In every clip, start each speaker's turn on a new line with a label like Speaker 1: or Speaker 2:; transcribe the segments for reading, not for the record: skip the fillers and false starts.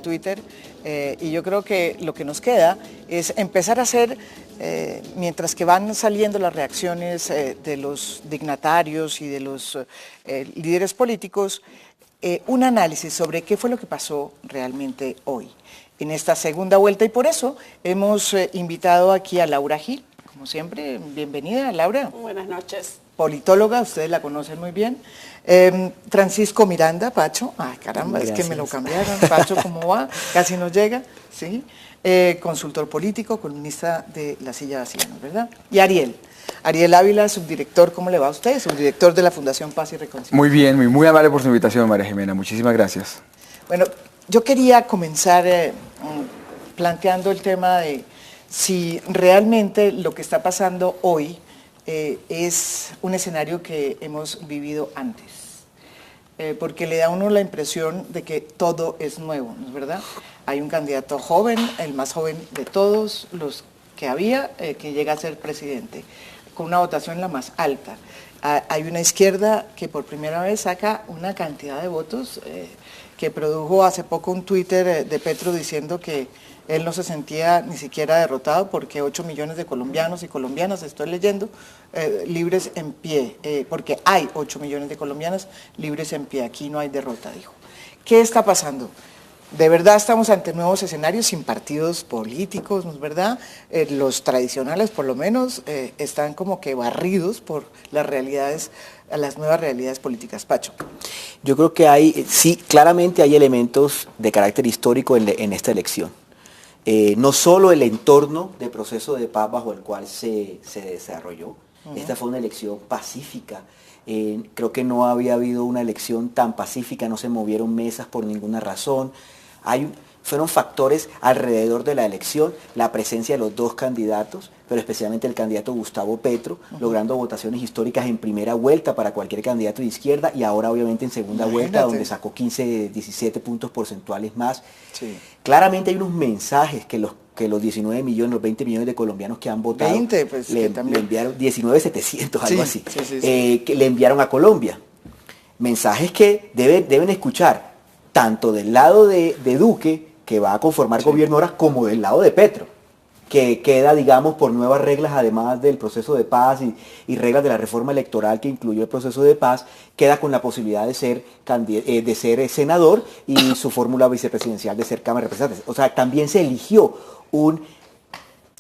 Speaker 1: Twitter, y yo creo que lo que nos queda es empezar a hacer, mientras que van saliendo las reacciones de los dignatarios y de los líderes políticos, un análisis sobre qué fue lo que pasó realmente hoy en esta segunda vuelta, y por eso hemos invitado aquí a Laura Gil, como siempre. Bienvenida, Laura.
Speaker 2: Buenas noches.
Speaker 1: Politóloga, ustedes la conocen muy bien. Francisco Miranda, Pacho, ay caramba, gracias. Es que me lo cambiaron. Pacho, ¿cómo va? Casi no llega, ¿sí? Consultor político, columnista de La Silla Vacía, ¿no es verdad? Y Ariel Ávila, subdirector, ¿cómo le va a usted? Subdirector de la Fundación Paz y Reconciliación.
Speaker 3: Muy bien, muy amable por su invitación, María Jimena, muchísimas gracias.
Speaker 1: Bueno, yo quería comenzar planteando el tema de si realmente lo que está pasando hoy es un escenario que hemos vivido antes, porque le da a uno la impresión de que todo es nuevo, ¿no es verdad? Hay un candidato joven, el más joven de todos los que había, que llega a ser presidente, con una votación la más alta. Hay una izquierda que por primera vez saca una cantidad de votos que produjo hace poco un Twitter de Petro diciendo que él no se sentía ni siquiera derrotado porque 8 millones de colombianos y colombinas, estoy leyendo, libres en pie, porque hay 8 millones de colombianas libres en pie, aquí no hay derrota, dijo. ¿Qué está pasando? De verdad estamos ante nuevos escenarios sin partidos políticos, ¿no es verdad? Los tradicionales, por lo menos, están como que barridos por las realidades, las nuevas realidades políticas. Pacho.
Speaker 4: Yo creo que hay, sí, claramente hay elementos de carácter histórico en esta elección. No solo el entorno del proceso de paz bajo el cual se desarrolló. Esta fue una elección pacífica. Creo que no había habido una elección tan pacífica, no se movieron mesas por ninguna razón. Fueron factores alrededor de la elección, la presencia de los dos candidatos, pero especialmente el candidato Gustavo Petro, logrando votaciones históricas en primera vuelta para cualquier candidato de izquierda y ahora obviamente en segunda vuelta, donde sacó 15, 17 puntos porcentuales más. Sí. Claramente hay unos mensajes que los 19 millones, los 20 millones de colombianos que han votado,
Speaker 1: 20, pues,
Speaker 4: le enviaron 19,700, algo así, que le enviaron a Colombia. Mensajes que deben escuchar, tanto del lado de Duque, que va a conformar gobierno ahora, como del lado de Petro, que queda, digamos, por nuevas reglas, además del proceso de paz y reglas de la reforma electoral que incluyó el proceso de paz, queda con la posibilidad de ser senador y su fórmula vicepresidencial de ser Cámara de Representantes. O sea, también se eligió una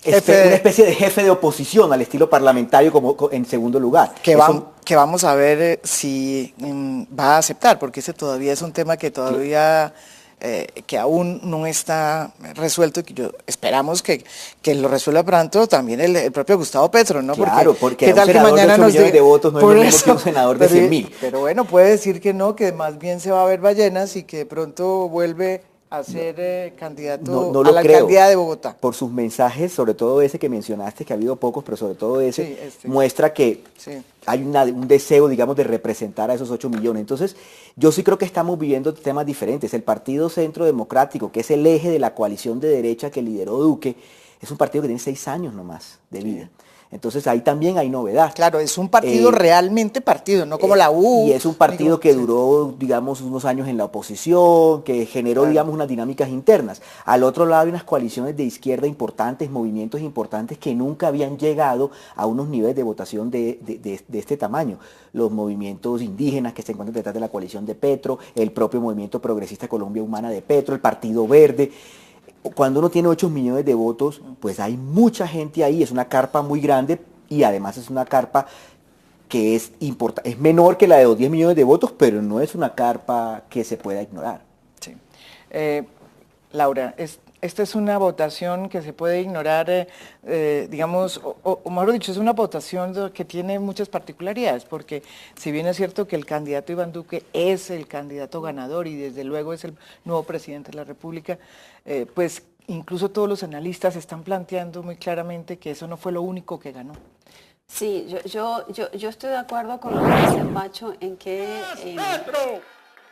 Speaker 4: especie de jefe de oposición al estilo parlamentario como en segundo lugar.
Speaker 1: Que vamos a ver si va a aceptar, porque ese todavía es un tema que todavía... que aún no está resuelto, y que esperamos que lo resuelva pronto también el propio Gustavo Petro, ¿no?
Speaker 4: Claro, porque
Speaker 1: ¿qué tal que mañana nos diga
Speaker 4: de votos no es lo mismo que un senador de 100.000?
Speaker 1: Pero bueno, puede decir que no, que más bien se va a ver ballenas y que de pronto vuelve a ser candidato a la alcaldía de Bogotá.
Speaker 4: Por sus mensajes, sobre todo ese que mencionaste, que ha habido pocos, pero sobre todo ese, muestra que hay un deseo, digamos, de representar a esos 8 millones. Entonces, yo sí creo que estamos viviendo temas diferentes. El Partido Centro Democrático, que es el eje de la coalición de derecha que lideró Duque, es un partido que tiene 6 años nomás de vida. Entonces ahí también hay novedad.
Speaker 1: Claro, es un partido realmente partido, no como la U.
Speaker 4: Y es un partido que duró, digamos, unos años en la oposición, que generó, digamos, unas dinámicas internas. Al otro lado hay unas coaliciones de izquierda importantes, movimientos importantes que nunca habían llegado a unos niveles de votación de este tamaño. Los movimientos indígenas que se encuentran detrás de la coalición de Petro, el propio movimiento progresista Colombia Humana de Petro, el Partido Verde. Cuando uno tiene 8 millones de votos, pues hay mucha gente ahí, es una carpa muy grande y además es una carpa que es menor que la de los 10 millones de votos, pero no es una carpa que se pueda ignorar.
Speaker 1: Sí. Laura, esta es una votación que se puede ignorar, digamos, o mejor dicho, es una votación que tiene muchas particularidades, porque si bien es cierto que el candidato Iván Duque es el candidato ganador y desde luego es el nuevo presidente de la República, pues incluso todos los analistas están planteando muy claramente que eso no fue lo único que ganó.
Speaker 2: Sí, yo estoy de acuerdo con lo que dice Pacho en que...
Speaker 5: ¡Petro!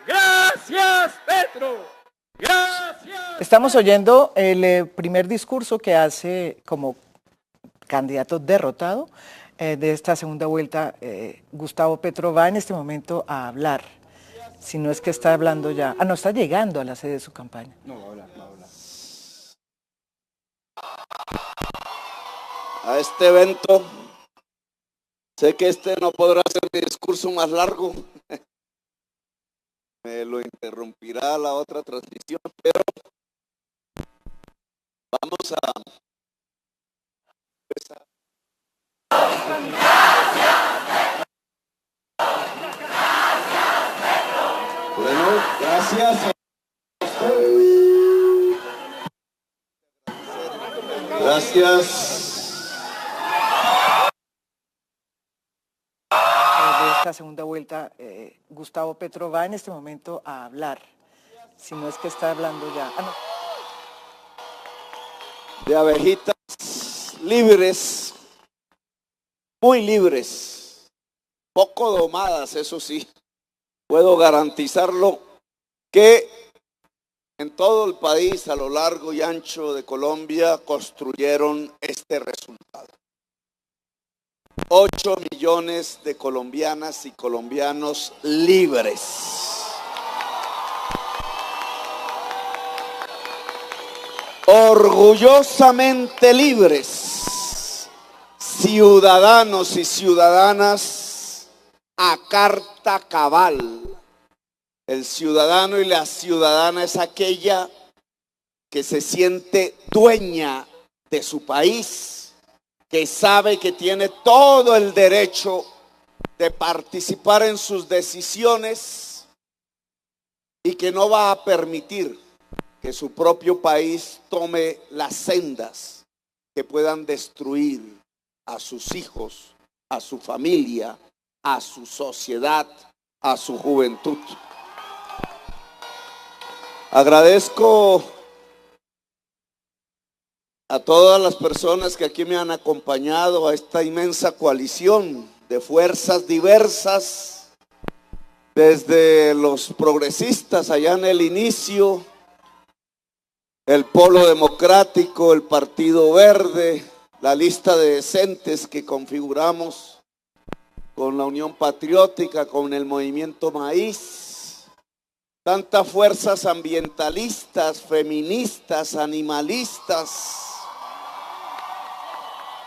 Speaker 5: ¡Gracias, Petro! ¡Gracias!
Speaker 1: Estamos oyendo el primer discurso que hace como candidato derrotado de esta segunda vuelta, Gustavo Petro, va en este momento a hablar. Si no es que está hablando ya. No, está llegando a la sede de su campaña.
Speaker 3: No, va a hablar, va a hablar.
Speaker 6: A este evento, sé que este no podrá ser mi discurso más largo. Me lo interrumpirá la otra transmisión, pero vamos a empezar. Bueno, gracias. Gracias.
Speaker 1: De esta segunda vuelta, Gustavo Petro va en este momento a hablar. Si no es que está hablando ya. No.
Speaker 6: De abejitas libres, muy libres, poco domadas, eso sí. Puedo garantizarlo que en todo el país, a lo largo y ancho de Colombia, construyeron este resultado. 8 millones de colombianas y colombianos libres. Orgullosamente libres, ciudadanos y ciudadanas a carta cabal. El ciudadano y la ciudadana es aquella que se siente dueña de su país, que sabe que tiene todo el derecho de participar en sus decisiones y que no va a permitir que su propio país tome las sendas que puedan destruir a sus hijos, a su familia, a su sociedad, a su juventud. Agradezco a todas las personas que aquí me han acompañado a esta inmensa coalición de fuerzas diversas, desde los progresistas allá en el inicio, el Polo Democrático, el Partido Verde, la lista de decentes que configuramos con la Unión Patriótica, con el Movimiento Maíz, tantas fuerzas ambientalistas, feministas, animalistas,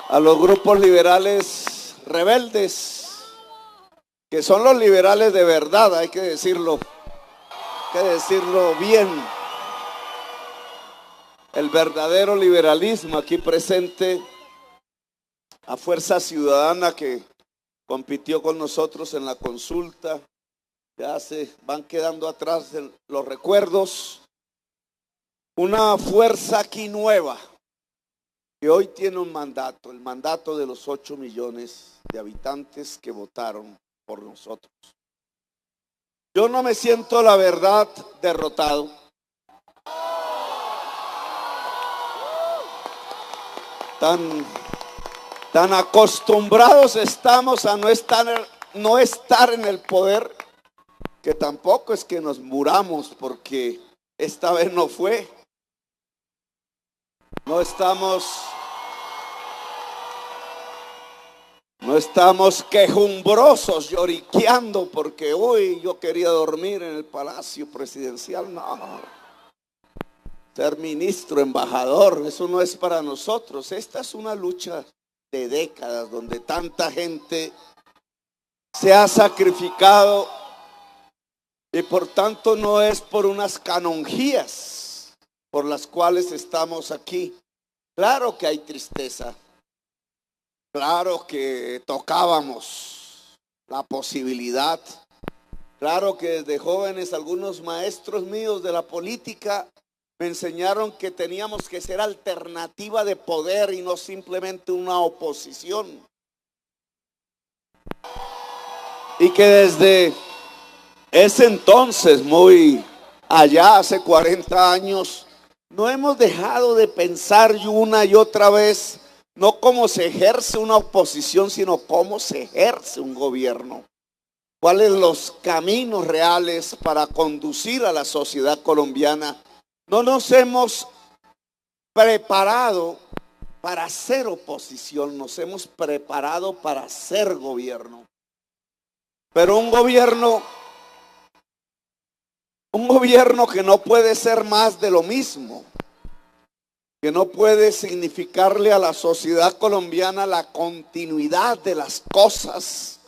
Speaker 6: a los grupos liberales rebeldes, que son los liberales de verdad, hay que decirlo bien. El verdadero liberalismo aquí presente, a Fuerza Ciudadana que compitió con nosotros en la consulta, ya se van quedando atrás los recuerdos. Una fuerza aquí nueva, que hoy tiene un mandato, el mandato de los 8 millones de habitantes que votaron por nosotros. Yo no me siento, la verdad, derrotado. Tan acostumbrados estamos a no estar en el poder, que tampoco es que nos muramos, porque esta vez no fue. No estamos quejumbrosos, lloriqueando porque hoy yo quería dormir en el Palacio Presidencial. No. Ser ministro, embajador, eso no es para nosotros. Esta es una lucha de décadas donde tanta gente se ha sacrificado y por tanto no es por unas canonjías por las cuales estamos aquí. Claro que hay tristeza, claro que tocábamos la posibilidad, claro que desde jóvenes algunos maestros míos de la política me enseñaron que teníamos que ser alternativa de poder y no simplemente una oposición. Y que desde ese entonces, muy allá, hace 40 años, no hemos dejado de pensar una y otra vez, no cómo se ejerce una oposición, sino cómo se ejerce un gobierno. ¿Cuáles los caminos reales para conducir a la sociedad colombiana? No nos hemos preparado para ser oposición, nos hemos preparado para ser gobierno. Pero un gobierno que no puede ser más de lo mismo, que no puede significarle a la sociedad colombiana la continuidad de las cosas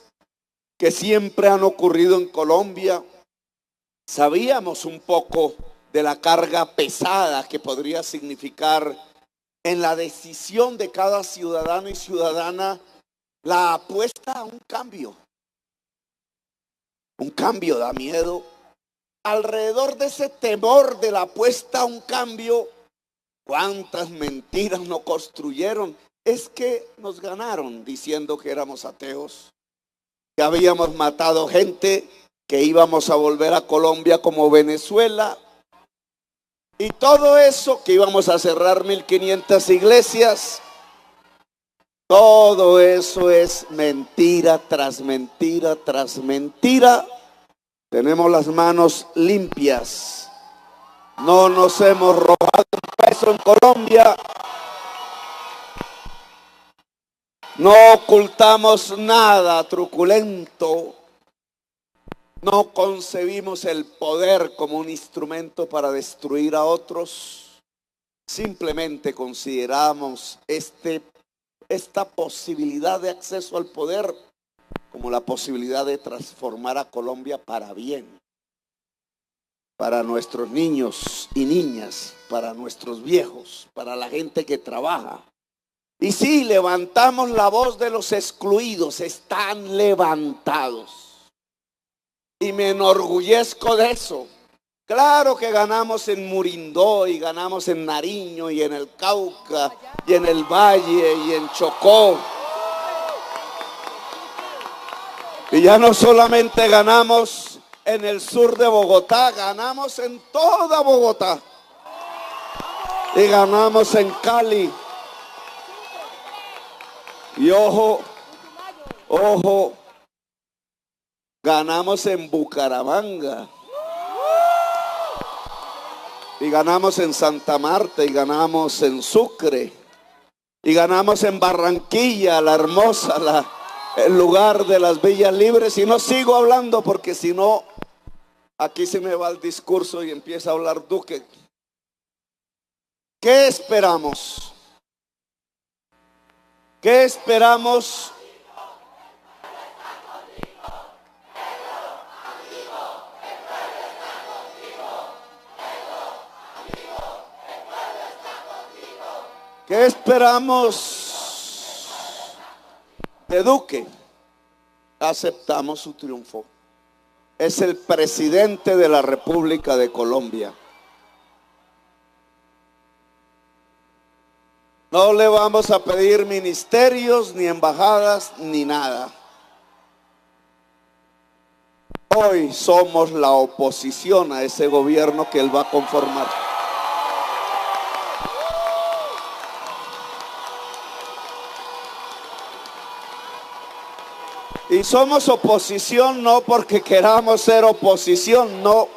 Speaker 6: que siempre han ocurrido en Colombia. Sabíamos un poco de la carga pesada que podría significar en la decisión de cada ciudadano y ciudadana la apuesta a un cambio. Un cambio da miedo. Alrededor de ese temor de la apuesta a un cambio, ¿cuántas mentiras no construyeron? Es que nos ganaron diciendo que éramos ateos, que habíamos matado gente, que íbamos a volver a Colombia como Venezuela. Y todo eso, que íbamos a cerrar 1500 iglesias, todo eso es mentira tras mentira tras mentira. Tenemos las manos limpias. No nos hemos robado un peso en Colombia. No ocultamos nada truculento. No concebimos el poder como un instrumento para destruir a otros. Simplemente consideramos esta posibilidad de acceso al poder como la posibilidad de transformar a Colombia para bien, para nuestros niños y niñas, para nuestros viejos, para la gente que trabaja. Y sí, levantamos la voz de los excluidos, están levantados. Y me enorgullezco de eso. Claro que ganamos en Murindó y ganamos en Nariño y en el Cauca y en el Valle y en Chocó. Y ya no solamente ganamos en el sur de Bogotá, ganamos en toda Bogotá. Y ganamos en Cali. Y ojo, ganamos en Bucaramanga. Y ganamos en Santa Marta, y ganamos en Sucre, y ganamos en Barranquilla, la hermosa, el lugar de las villas libres. Y no sigo hablando porque si no, aquí se me va el discurso y empieza a hablar Duque. ¿Qué esperamos? ¿Qué esperamos? ¿Qué esperamos de Duque? Aceptamos su triunfo. Es el presidente de la República de Colombia. No le vamos a pedir ministerios, ni embajadas, ni nada. Hoy somos la oposición a ese gobierno que él va a conformar. Y somos oposición no porque queramos ser oposición, no.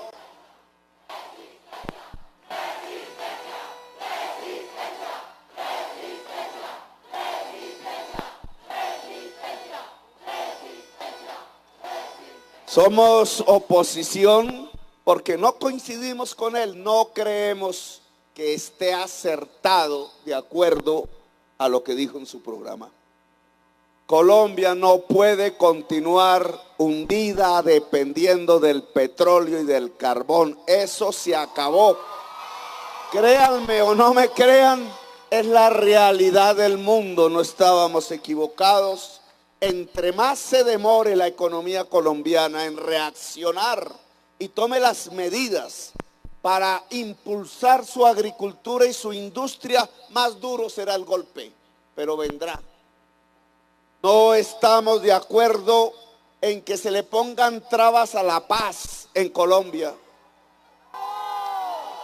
Speaker 6: Somos oposición porque no coincidimos con él, no creemos que esté acertado de acuerdo a lo que dijo en su programa. Colombia no puede continuar hundida dependiendo del petróleo y del carbón. Eso se acabó. Créanme o no me crean, es la realidad del mundo. No estábamos equivocados. Entre más se demore la economía colombiana en reaccionar y tome las medidas para impulsar su agricultura y su industria, más duro será el golpe, pero vendrá. No estamos de acuerdo en que se le pongan trabas a la paz en Colombia.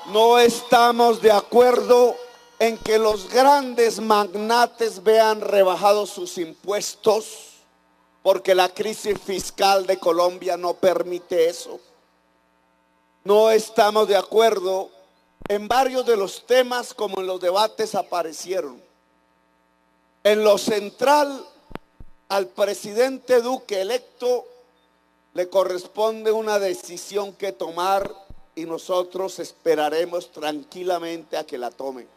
Speaker 6: No estamos de acuerdo en que los grandes magnates vean rebajados sus impuestos, porque la crisis fiscal de Colombia no permite eso. No estamos de acuerdo en varios de los temas como en los debates aparecieron. En lo central, al presidente Duque electo le corresponde una decisión que tomar y nosotros esperaremos tranquilamente a que la tome.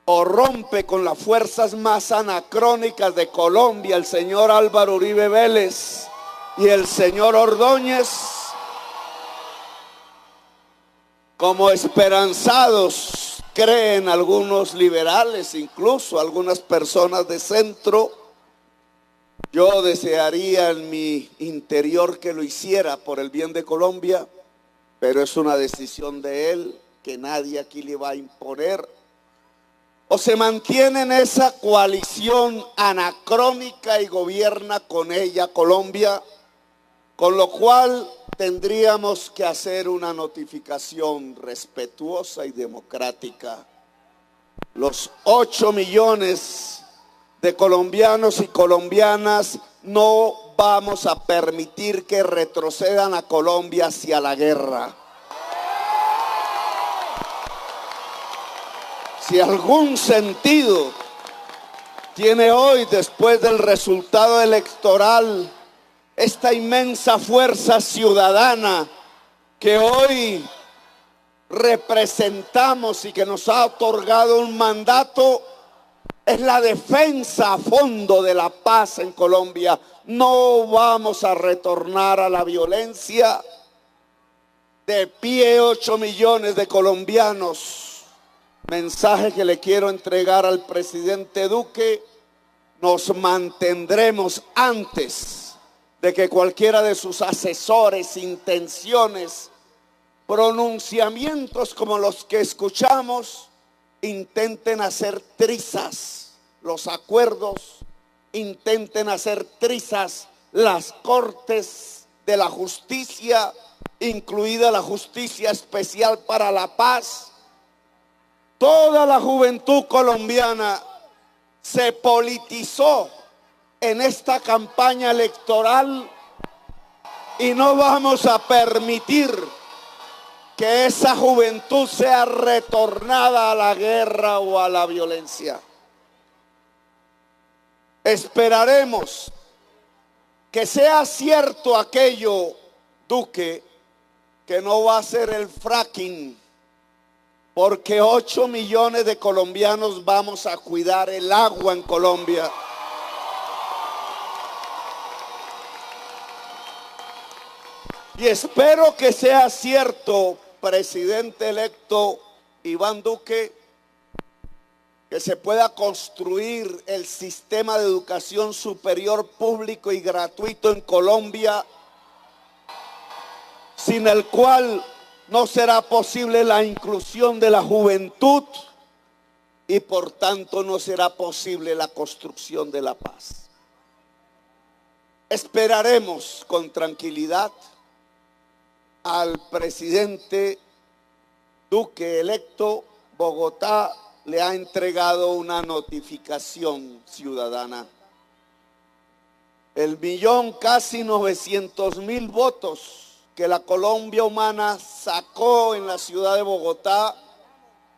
Speaker 6: O rompe con las fuerzas más anacrónicas de Colombia, el señor Álvaro Uribe Vélez y el señor Ordóñez, como esperanzados creen algunos liberales, incluso algunas personas de centro. Yo desearía en mi interior que lo hiciera por el bien de Colombia, pero es una decisión de él que nadie aquí le va a imponer. O se mantiene en esa coalición anacrónica y gobierna con ella Colombia, con lo cual tendríamos que hacer una notificación respetuosa y democrática. Los 8 millones de colombianos y colombianas no vamos a permitir que retrocedan a Colombia hacia la guerra. Si algún sentido tiene hoy, después del resultado electoral, esta inmensa fuerza ciudadana que hoy representamos y que nos ha otorgado un mandato, es la defensa a fondo de la paz en Colombia. No vamos a retornar a la violencia. De pie 8 millones de colombianos. Mensaje que le quiero entregar al presidente Duque: nos mantendremos antes de que cualquiera de sus asesores, intenciones, pronunciamientos como los que escuchamos, intenten hacer trizas los acuerdos, intenten hacer trizas las cortes de la justicia, incluida la Justicia Especial para la Paz. Toda la juventud colombiana se politizó en esta campaña electoral y no vamos a permitir que esa juventud sea retornada a la guerra o a la violencia. Esperaremos que sea cierto aquello, Duque, que no va a ser el fracking, porque 8 millones de colombianos vamos a cuidar el agua en Colombia. Y espero que sea cierto, presidente electo Iván Duque, que se pueda construir el sistema de educación superior público y gratuito en Colombia, sin el cual no será posible la inclusión de la juventud y por tanto no será posible la construcción de la paz. Esperaremos con tranquilidad al presidente Duque electo. Bogotá le ha entregado una notificación ciudadana. El millón, casi 900.000 votos que la Colombia Humana sacó en la ciudad de Bogotá,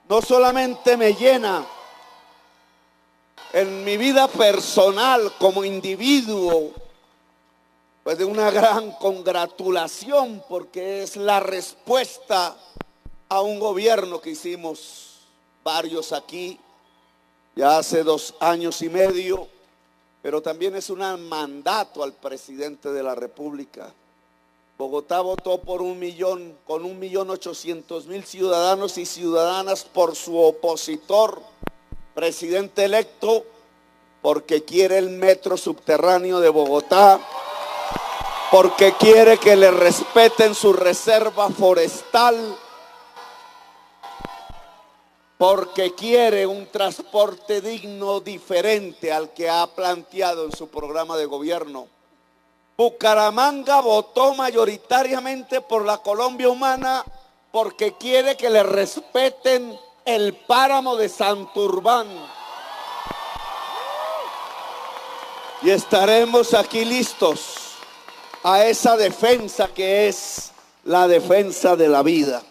Speaker 6: no solamente me llena en mi vida personal como individuo, pues de una gran congratulación, porque es la respuesta a un gobierno que hicimos varios aquí ya hace 2 años y medio, pero también es un mandato al presidente de la República. Bogotá votó por 1 millón, con 1.800.000 ciudadanos y ciudadanas por su opositor, presidente electo, porque quiere el metro subterráneo de Bogotá, porque quiere que le respeten su reserva forestal, porque quiere un transporte digno diferente al que ha planteado en su programa de gobierno. Bucaramanga votó mayoritariamente por la Colombia Humana porque quiere que le respeten el páramo de Santurbán. Y estaremos aquí listos a esa defensa que es la defensa de la vida.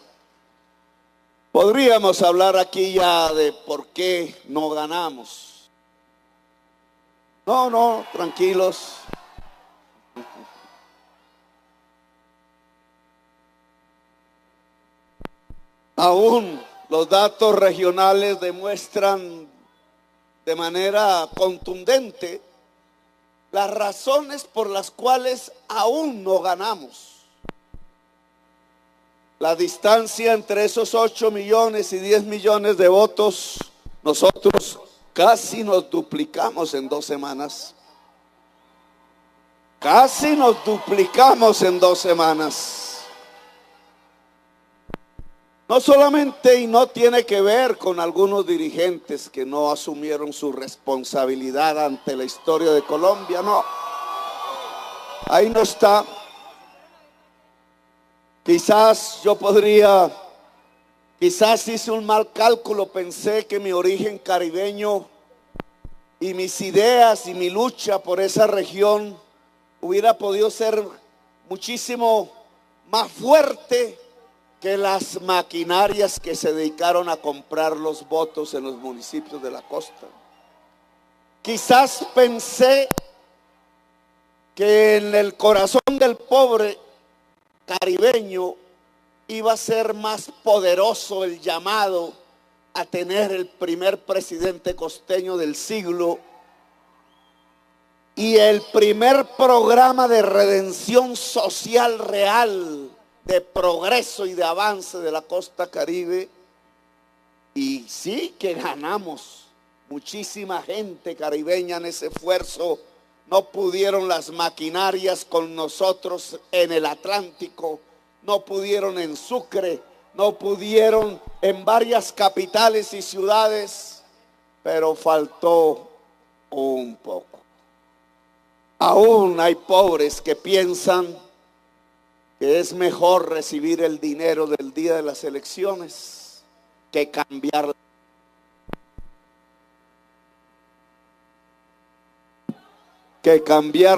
Speaker 6: Podríamos hablar aquí ya de por qué no ganamos. No, no, tranquilos. Aún los datos regionales demuestran de manera contundente las razones por las cuales aún no ganamos. La distancia entre esos 8 millones y 10 millones de votos, nosotros casi nos duplicamos en 2 semanas. Casi nos duplicamos en 2 semanas. No solamente, y no tiene que ver con algunos dirigentes que no asumieron su responsabilidad ante la historia de Colombia, no. Ahí no está. Quizás hice un mal cálculo, pensé que mi origen caribeño y mis ideas y mi lucha por esa región hubiera podido ser muchísimo más fuerte que las maquinarias que se dedicaron a comprar los votos en los municipios de la costa. Quizás pensé que en el corazón del pobre caribeño iba a ser más poderoso el llamado a tener el primer presidente costeño del siglo y el primer programa de redención social real, de progreso y de avance de la costa caribe. Y sí que ganamos. Muchísima gente caribeña en ese esfuerzo. No pudieron las maquinarias con nosotros en el Atlántico, no pudieron en Sucre, no pudieron en varias capitales y ciudades, pero faltó un poco. Aún hay pobres que piensan que es mejor recibir el dinero del día de las elecciones que cambiar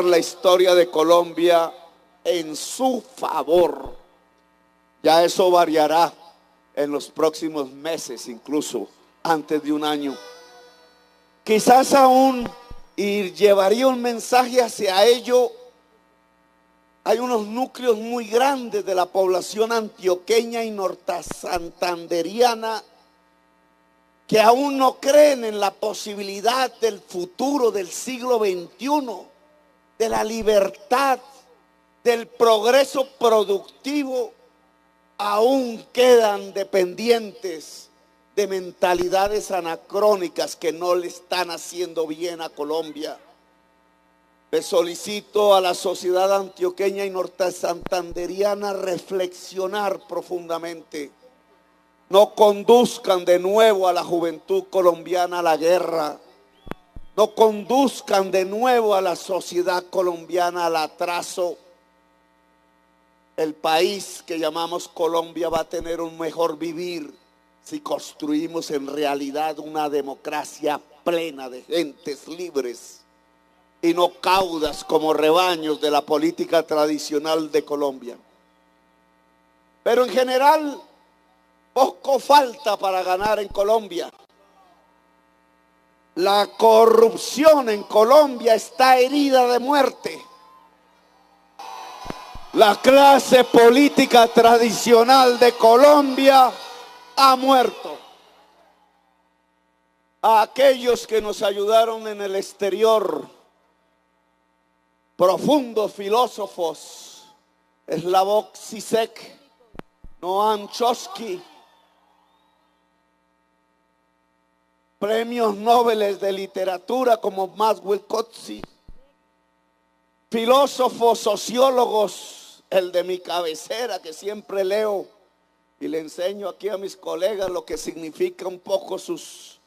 Speaker 6: la historia de Colombia en su favor. Ya eso variará en los próximos meses, incluso antes de un año. Quizás aún, y llevaría un mensaje hacia ello, hay unos núcleos muy grandes de la población antioqueña y nortasantanderiana que aún no creen en la posibilidad del futuro del siglo XXI, de la libertad, del progreso productivo. Aún quedan dependientes de mentalidades anacrónicas que no le están haciendo bien a Colombia. Le solicito a la sociedad antioqueña y nortasantanderiana reflexionar profundamente. No conduzcan de nuevo a la juventud colombiana a la guerra. No conduzcan de nuevo a la sociedad colombiana al atraso. El país que llamamos Colombia va a tener un mejor vivir si construimos en realidad una democracia plena de gentes libres y no caudas como rebaños de la política tradicional de Colombia. Pero en general, poco falta para ganar en Colombia. La corrupción en Colombia está herida de muerte. La clase política tradicional de Colombia ha muerto. A aquellos que nos ayudaron en el exterior, profundos filósofos, Slavoj Žižek, Noam Chomsky, premios Nobel de literatura como Maxwell Coetzee, filósofos, sociólogos, el de mi cabecera que siempre leo y le enseño aquí a mis colegas lo que significa un poco sus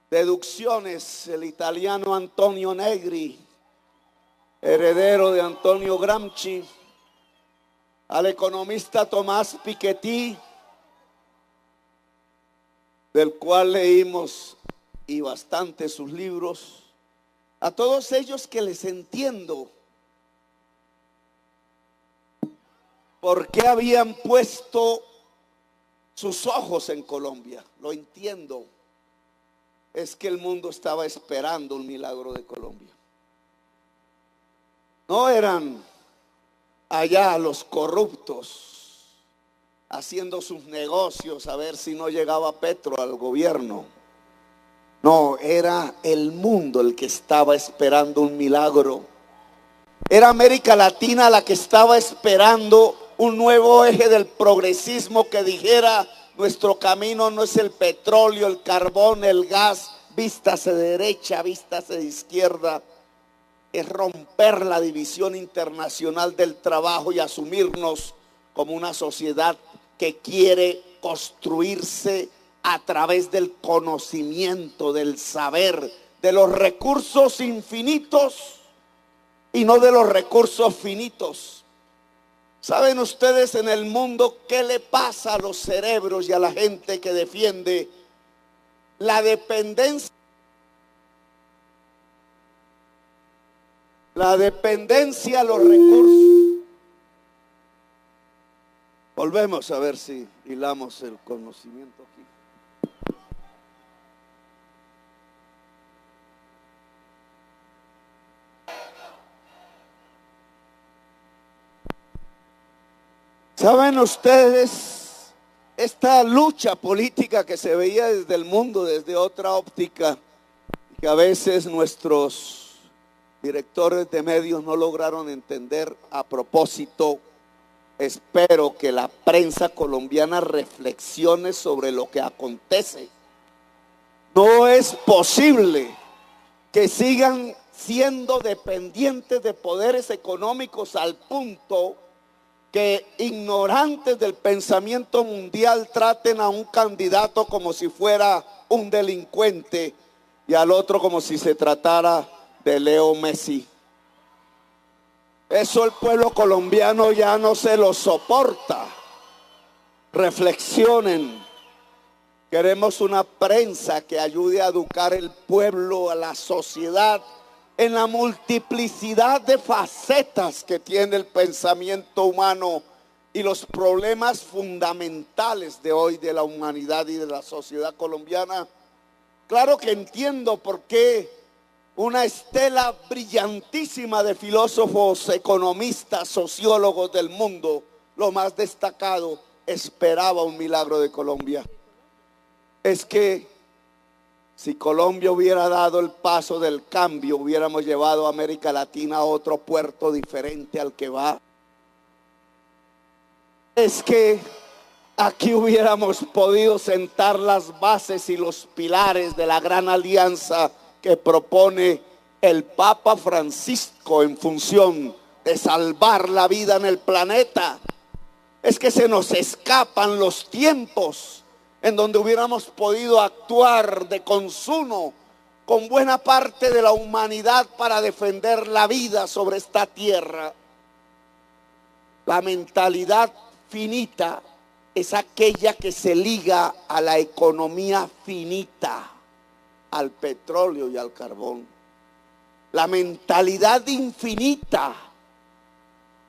Speaker 6: deducciones, el italiano Antonio Negri, heredero de Antonio Gramsci, al economista Tomás Piketty, del cual leímos y bastante sus libros, a todos ellos que les entiendo por qué habían puesto sus ojos en Colombia, lo entiendo. es que el mundo estaba esperando un milagro de Colombia. No eran allá los corruptos haciendo sus negocios a ver si no llegaba Petro al gobierno. No, era el mundo el que estaba esperando un milagro. Era América Latina la que estaba esperando un nuevo eje del progresismo que dijera: nuestro camino no es el petróleo, el carbón, el gas, vístase de derecha, vístase de izquierda. Es romper la división internacional del trabajo y asumirnos como una sociedad que quiere construirse a través del conocimiento, del saber, de los recursos infinitos y no de los recursos finitos. ¿Saben ustedes en el mundo qué le pasa a los cerebros y a la gente que defiende la dependencia? La dependencia a los recursos. Volvemos a ver si hilamos el conocimiento aquí. ¿Saben ustedes esta lucha política que se veía desde el mundo, desde otra óptica, que a veces nuestros directores de medios no lograron entender? A propósito, espero que la prensa colombiana reflexione sobre lo que acontece. No es posible que sigan siendo dependientes de poderes económicos al punto que ignorantes del pensamiento mundial traten a un candidato como si fuera un delincuente y al otro como si se tratara de Leo Messi. Eso el pueblo colombiano ya no se lo soporta. Reflexionen. Queremos una prensa que ayude a educar el pueblo, a la sociedad, en la multiplicidad de facetas que tiene el pensamiento humano y los problemas fundamentales de hoy de la humanidad y de la sociedad colombiana. Claro que entiendo por qué una estela brillantísima de filósofos, economistas, sociólogos del mundo, lo más destacado, esperaba un milagro de Colombia. Es que si Colombia hubiera dado el paso del cambio, hubiéramos llevado a América Latina a otro puerto diferente al que va. Es que aquí hubiéramos podido sentar las bases y los pilares de la gran alianza que propone el Papa Francisco en función de salvar la vida en el planeta. Es que se nos escapan los tiempos en donde hubiéramos podido actuar de consuno con buena parte de la humanidad para defender la vida sobre esta tierra. La mentalidad finita es aquella que se liga a la economía finita, al petróleo y al carbón. La mentalidad infinita,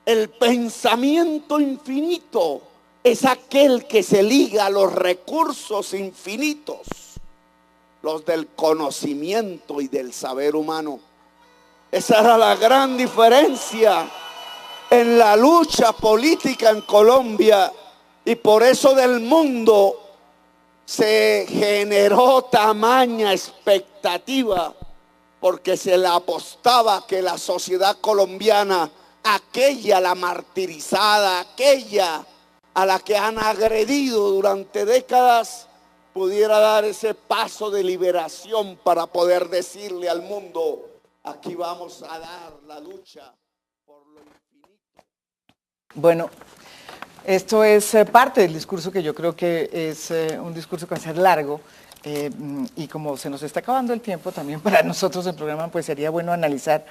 Speaker 6: el pensamiento infinito, es aquel que se liga a los recursos infinitos, los del conocimiento y del saber humano. Esa era la gran diferencia en la lucha política en Colombia, y por eso del mundo se generó tamaña expectativa, porque se le apostaba que la sociedad colombiana, aquella la martirizada, aquella a la que han agredido durante décadas, pudiera dar ese paso de liberación para poder decirle al mundo: aquí vamos a dar la lucha por lo infinito.
Speaker 1: Bueno, esto es parte del discurso que yo creo que es un discurso que va a ser largo, y como se nos está acabando el tiempo, también para nosotros el programa, pues sería bueno analizar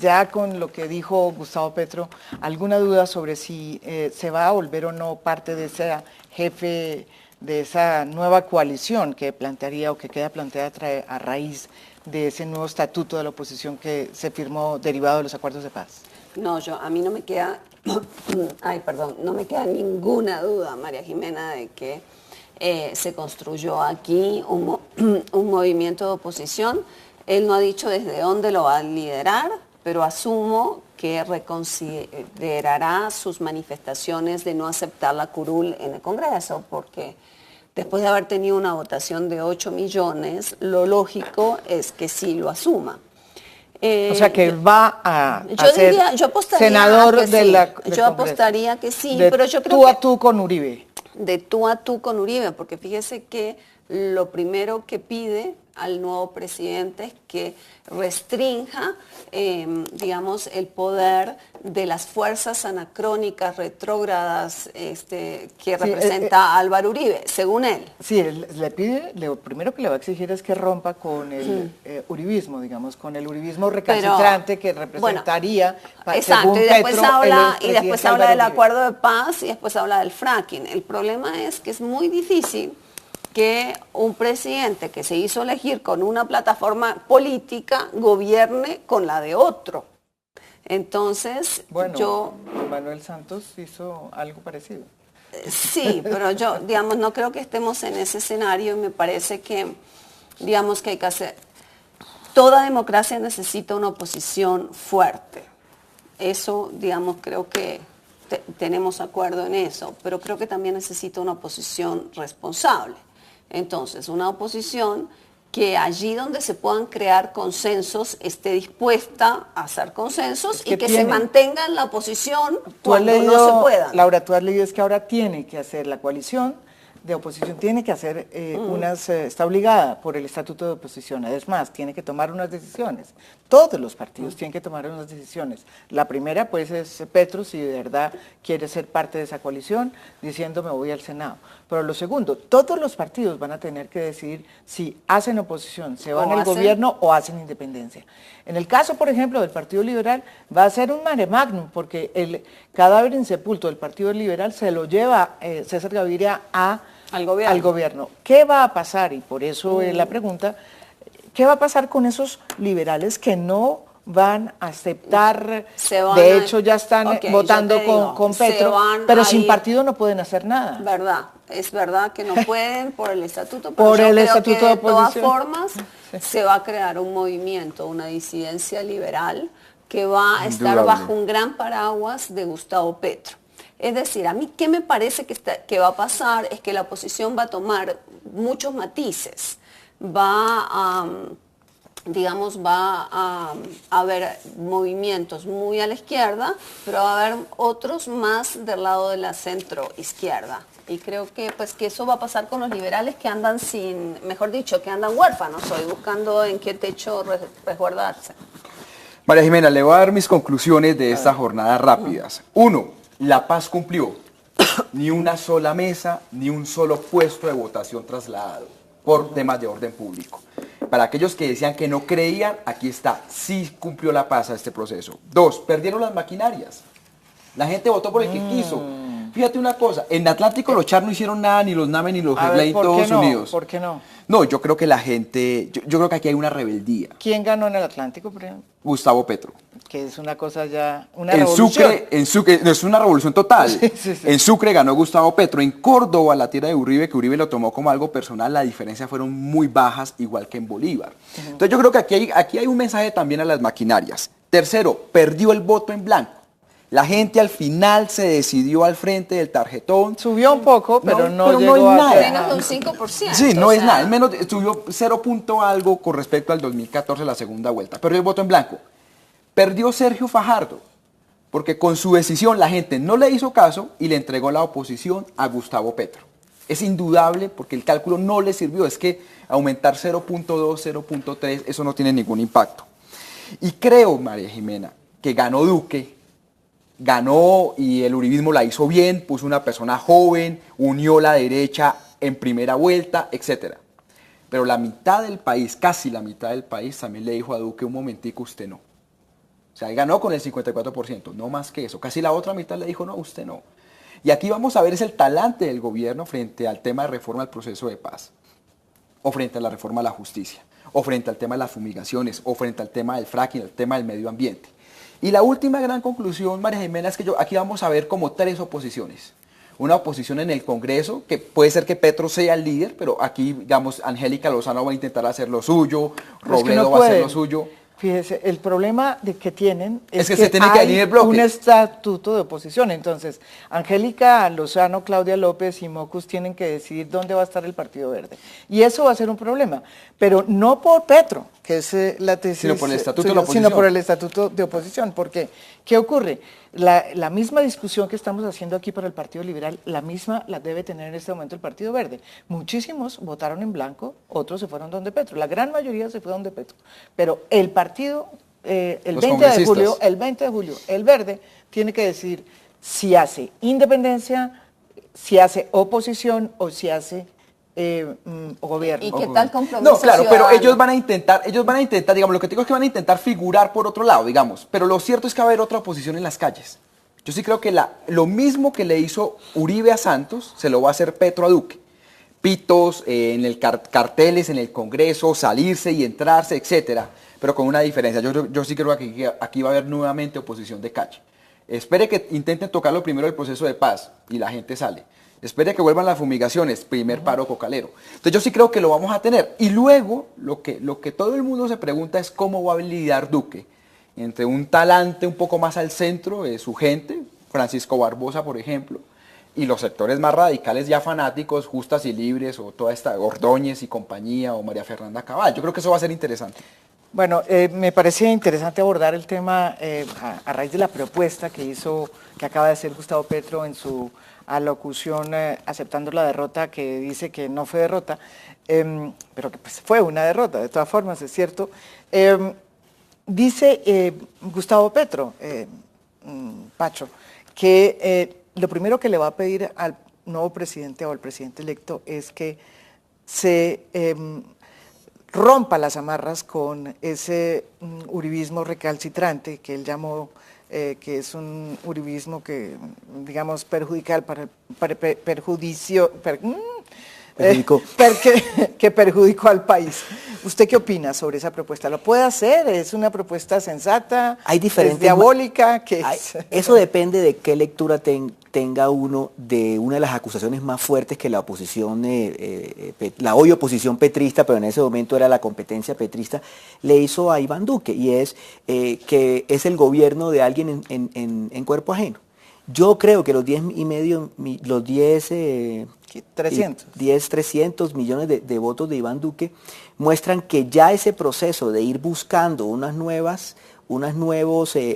Speaker 1: ya con lo que dijo Gustavo Petro, alguna duda sobre si se va a volver o no parte de ese jefe de esa nueva coalición que plantearía o que queda planteada a raíz de ese nuevo estatuto de la oposición que se firmó derivado de los acuerdos de paz.
Speaker 2: No, a mí no me queda, no me queda ninguna duda, María Jimena, de que se construyó aquí un movimiento de oposición. Él no ha dicho desde dónde lo va a liderar, pero asumo que reconsiderará sus manifestaciones de no aceptar la curul en el Congreso, porque después de haber tenido una votación de 8 millones, lo lógico es que sí lo asuma.
Speaker 1: O sea, que va a
Speaker 2: Yo apostaría
Speaker 1: senador
Speaker 2: a que
Speaker 1: de
Speaker 2: sí.
Speaker 1: la...
Speaker 2: Yo
Speaker 1: Congreso.
Speaker 2: apostaría que sí,
Speaker 1: De
Speaker 2: pero yo creo
Speaker 1: tú
Speaker 2: que
Speaker 1: a tú con Uribe.
Speaker 2: de tú a tú con Uribe, porque fíjese que lo primero que pide al nuevo presidente es que restrinja, digamos, el poder de las fuerzas anacrónicas, retrógradas, que representa Álvaro Uribe, según él.
Speaker 1: Sí, él le pide, lo primero que le va a exigir es que rompa con el uribismo, digamos, con el uribismo recalcitrante que representaría,
Speaker 2: exacto,
Speaker 1: según
Speaker 2: y después
Speaker 1: Petro,
Speaker 2: habla,
Speaker 1: el
Speaker 2: y después
Speaker 1: presidente
Speaker 2: habla del
Speaker 1: Álvaro Uribe.
Speaker 2: acuerdo de paz y después habla del fracking. El problema es que es muy difícil que un presidente que se hizo elegir con una plataforma política gobierne con la de otro. Entonces,
Speaker 1: Bueno, Manuel Santos hizo algo parecido.
Speaker 2: sí, pero yo, digamos, no creo que estemos en ese escenario y me parece que, digamos, que hay que hacer... Toda democracia necesita una oposición fuerte. Eso, digamos, creo que tenemos acuerdo en eso, pero creo que también necesita una oposición responsable. Entonces, una oposición que allí donde se puedan crear consensos esté dispuesta a hacer consensos y que se mantenga en la oposición cuando no se pueda.
Speaker 1: Laura, tú has leído es que ahora tiene que hacer la coalición de oposición, tiene que hacer está obligada por el estatuto de oposición, además tiene que tomar unas decisiones. Todos los partidos tienen que tomar unas decisiones. La primera pues es Petro, si de verdad quiere ser parte de esa coalición, diciendo me voy al Senado. Pero lo segundo, todos los partidos van a tener que decidir si hacen oposición, se van al gobierno o hacen independencia. En el caso, por ejemplo, del Partido Liberal, va a ser un mare magnum, porque el cadáver insepulto del Partido Liberal se lo lleva César Gaviria al gobierno. ¿Qué va a pasar? Y por eso la pregunta, ¿qué va a pasar con esos liberales que no van a aceptar? De hecho, ya están votando con Petro, pero sin partido no pueden hacer nada.
Speaker 2: ¿Verdad? Es verdad que no pueden por el estatuto, pero
Speaker 1: por
Speaker 2: yo
Speaker 1: el
Speaker 2: creo
Speaker 1: estatuto
Speaker 2: que
Speaker 1: de
Speaker 2: de todas
Speaker 1: oposición.
Speaker 2: formas se va a crear un movimiento, una disidencia liberal que va a estar bajo un gran paraguas de Gustavo Petro. Es decir, a mí qué me parece que va a pasar es que la oposición va a tomar muchos matices, digamos, va a haber movimientos muy a la izquierda, pero va a haber otros más del lado de la centro izquierda. Y creo que pues que eso va a pasar con los liberales que andan mejor dicho, que andan huérfanos hoy, buscando en qué techo resguardarse.
Speaker 3: María Jimena, le voy a dar mis conclusiones de esta jornada rápidas. 1. La paz cumplió. Ni una sola mesa, ni un solo puesto de votación trasladado por temas de orden público. Para aquellos que decían que no creían, aquí está, sí cumplió la paz a este proceso. 2, perdieron las maquinarias. La gente votó por el que quiso. Fíjate una cosa, en Atlántico los Char no hicieron nada, ni los NAME, ni los Gerlay en Estados Unidos.
Speaker 1: ¿Por qué no?
Speaker 3: No, yo creo que la gente, yo creo que aquí hay una rebeldía.
Speaker 1: ¿Quién ganó en el Atlántico, por ejemplo?
Speaker 3: Gustavo Petro.
Speaker 1: Que es una cosa ya, una revolución.
Speaker 3: En Sucre, no, es una revolución total.
Speaker 1: Sí.
Speaker 3: En Sucre ganó Gustavo Petro. En Córdoba, la tierra de Uribe, que Uribe lo tomó como algo personal, las diferencias fueron muy bajas, igual que en Bolívar. Entonces yo creo que aquí hay un mensaje también a las maquinarias. Tercero, perdió el voto en blanco. La gente al final se decidió al frente del tarjetón.
Speaker 1: Subió un poco, pero no llegó
Speaker 3: es
Speaker 1: a
Speaker 3: nada.
Speaker 2: Menos de un 5%.
Speaker 3: Sí, no es nada. Subió 0 punto algo con respecto al 2014, la segunda vuelta. Perdió el voto en blanco. Perdió Sergio Fajardo, porque con su decisión la gente no le hizo caso y le entregó la oposición a Gustavo Petro. Es indudable porque el cálculo no le sirvió. Es que aumentar 0.2, 0.3, eso no tiene ningún impacto. Y creo, María Jimena, que ganó Duque. Ganó y el uribismo la hizo bien, puso una persona joven, unió la derecha en primera vuelta, etc. Pero la mitad del país, casi la mitad del país, también le dijo a Duque, un momentico, usted no. O sea, él ganó con el 54%, no más que eso. Casi la otra mitad le dijo, no, usted no. Y aquí vamos a ver es el talante del gobierno frente al tema de reforma al proceso de paz, o frente a la reforma a la justicia, o frente al tema de las fumigaciones, o frente al tema del fracking, al tema del medio ambiente. Y la última gran conclusión, María Jimena, es que aquí vamos a ver como 3 oposiciones. una oposición en el Congreso, que puede ser que Petro sea el líder, pero aquí, digamos, Angélica Lozano va a intentar hacer lo suyo,
Speaker 1: Pero es que
Speaker 3: Robledo
Speaker 1: no
Speaker 3: va a hacer
Speaker 1: pueden.
Speaker 3: lo suyo.
Speaker 1: Fíjese, el problema de que tienen
Speaker 3: Es que se tiene que
Speaker 1: hay
Speaker 3: venir el bloque.
Speaker 1: un estatuto de oposición. Entonces, Angélica Lozano, Claudia López y Mocus tienen que decidir dónde va a estar el Partido Verde. Y eso va a ser un problema. Pero no por Petro, que es la tesis,
Speaker 3: Sino por el estatuto de la
Speaker 1: sino
Speaker 3: oposición.
Speaker 1: por el estatuto de oposición. Porque, ¿qué ocurre? La misma discusión que estamos haciendo aquí para el Partido Liberal, la misma la debe tener en este momento el Partido Verde. Muchísimos votaron en blanco, otros se fueron donde Petro. La gran mayoría se fue donde Petro. Pero el partido, el
Speaker 3: Los
Speaker 1: 20 de
Speaker 3: congresistas.
Speaker 1: julio, el Verde tiene que decir si hace independencia, si hace oposición o si hace gobierno.
Speaker 2: ¿Y qué tal compromiso
Speaker 3: No, claro, pero
Speaker 2: ciudadano?
Speaker 3: ellos van a intentar, digamos, lo que te digo es que van a intentar figurar por otro lado, digamos, pero lo cierto es que va a haber otra oposición en las calles. Yo sí creo que lo mismo que le hizo Uribe a Santos, se lo va a hacer Petro a Duque. Pitos, en el carteles en el Congreso, salirse y entrarse, etcétera, pero con una diferencia. Yo sí creo que aquí va a haber nuevamente oposición de calle. Espere que intenten tocarlo primero el proceso de paz y la gente sale. Espere que vuelvan las fumigaciones, primer paro cocalero. Entonces yo sí creo que lo vamos a tener. Y luego lo que todo el mundo se pregunta es cómo va a lidiar Duque entre un talante un poco más al centro de su gente, Francisco Barbosa, por ejemplo, y los sectores más radicales ya fanáticos, Justas y Libres, o toda esta Ordóñez y compañía, o María Fernanda Cabal. Yo creo que eso va a ser interesante.
Speaker 1: Bueno, me parece interesante abordar el tema a raíz de la propuesta que acaba de hacer Gustavo Petro en su alocución aceptando la derrota, que dice que no fue derrota, pero que pues, fue una derrota, de todas formas, es cierto. Dice Gustavo Petro, Pacho, que lo primero que le va a pedir al nuevo presidente o al presidente electo es que se rompa las amarras con ese uribismo recalcitrante que él llamó, que es un uribismo que, digamos, perjudicial que perjudicó al país. ¿Usted qué opina sobre esa propuesta? ¿Lo puede hacer? ¿Es una propuesta sensata?
Speaker 4: Hay diferentes
Speaker 1: ¿Es diabólica?
Speaker 4: Eso depende de qué lectura tenga uno de una de las acusaciones más fuertes que la oposición, la hoy oposición petrista, pero en ese momento era la competencia petrista, le hizo a Iván Duque, y es que es el gobierno de alguien en cuerpo ajeno. Yo creo que los 300 millones de votos de Iván Duque muestran que ya ese proceso de ir buscando unos nuevos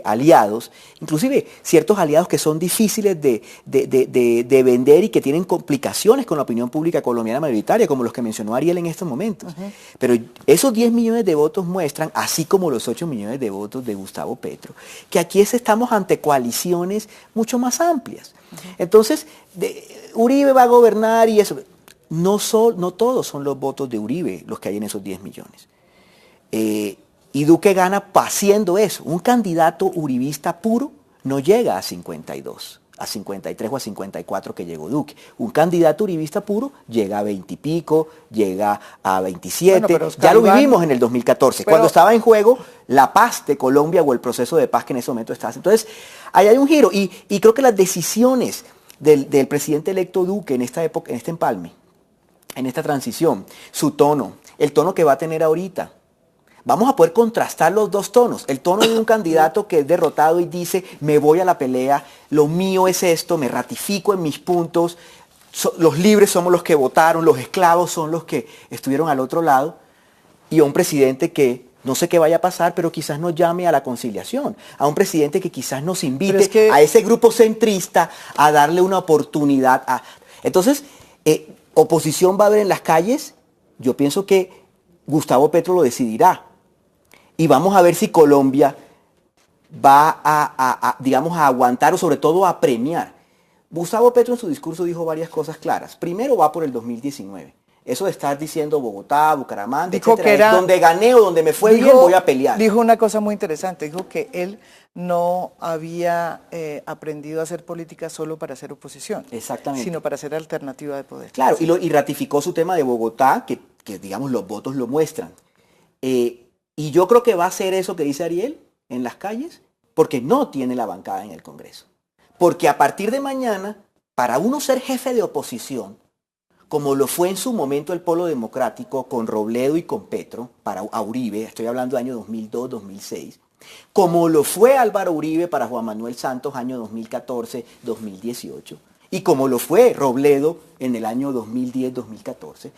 Speaker 4: aliados, inclusive ciertos aliados que son difíciles de vender y que tienen complicaciones con la opinión pública colombiana mayoritaria, como los que mencionó Ariel en estos momentos. Pero esos 10 millones de votos muestran, así como los 8 millones de votos de Gustavo Petro, que aquí estamos ante coaliciones mucho más amplias. Entonces, Uribe va a gobernar y eso. No todos son los votos de Uribe los que hay en esos 10 millones. Y Duque gana haciendo eso. Un candidato uribista puro no llega a 52, a 53 o a 54 que llegó Duque. Un candidato uribista puro llega a 20 y pico, llega a 27.
Speaker 1: Bueno,
Speaker 4: ya lo vivimos en el 2014, cuando estaba en juego la paz de Colombia o el proceso de paz que en ese momento estaba. Entonces, ahí hay un giro. Y creo que las decisiones del presidente electo Duque en esta época, en este empalme, en esta transición, su tono, el tono que va a tener ahorita, vamos a poder contrastar los dos tonos. El tono de un candidato que es derrotado y dice, me voy a la pelea, lo mío es esto, me ratifico en mis puntos, los libres somos los que votaron, los esclavos son los que estuvieron al otro lado, y a un presidente que no sé qué vaya a pasar, pero quizás nos llame a la conciliación, a un presidente que quizás nos invite a ese grupo centrista a darle una oportunidad. Entonces, oposición va a haber en las calles. Yo pienso que Gustavo Petro lo decidirá. Y vamos a ver si Colombia va digamos, a aguantar o sobre todo a premiar. Gustavo Petro en su discurso dijo varias cosas claras. Primero va por el 2019. Eso de estar diciendo Bogotá, Bucaramanga, etcétera, donde gané o donde me fue bien, voy a pelear.
Speaker 1: Dijo una cosa muy interesante. Dijo que él no había aprendido a hacer política solo para hacer oposición.
Speaker 4: Exactamente.
Speaker 1: Sino para ser alternativa de poder.
Speaker 4: Claro, y ratificó su tema de Bogotá, que digamos los votos lo muestran. Y yo creo que va a hacer eso que dice Ariel en las calles, porque no tiene la bancada en el Congreso. Porque a partir de mañana para uno ser jefe de oposición, como lo fue en su momento el Polo Democrático con Robledo y con Petro, para a Uribe, estoy hablando de año 2002, 2006, como lo fue Álvaro Uribe para Juan Manuel Santos, año 2014, 2018, y como lo fue Robledo en el año 2010, 2014,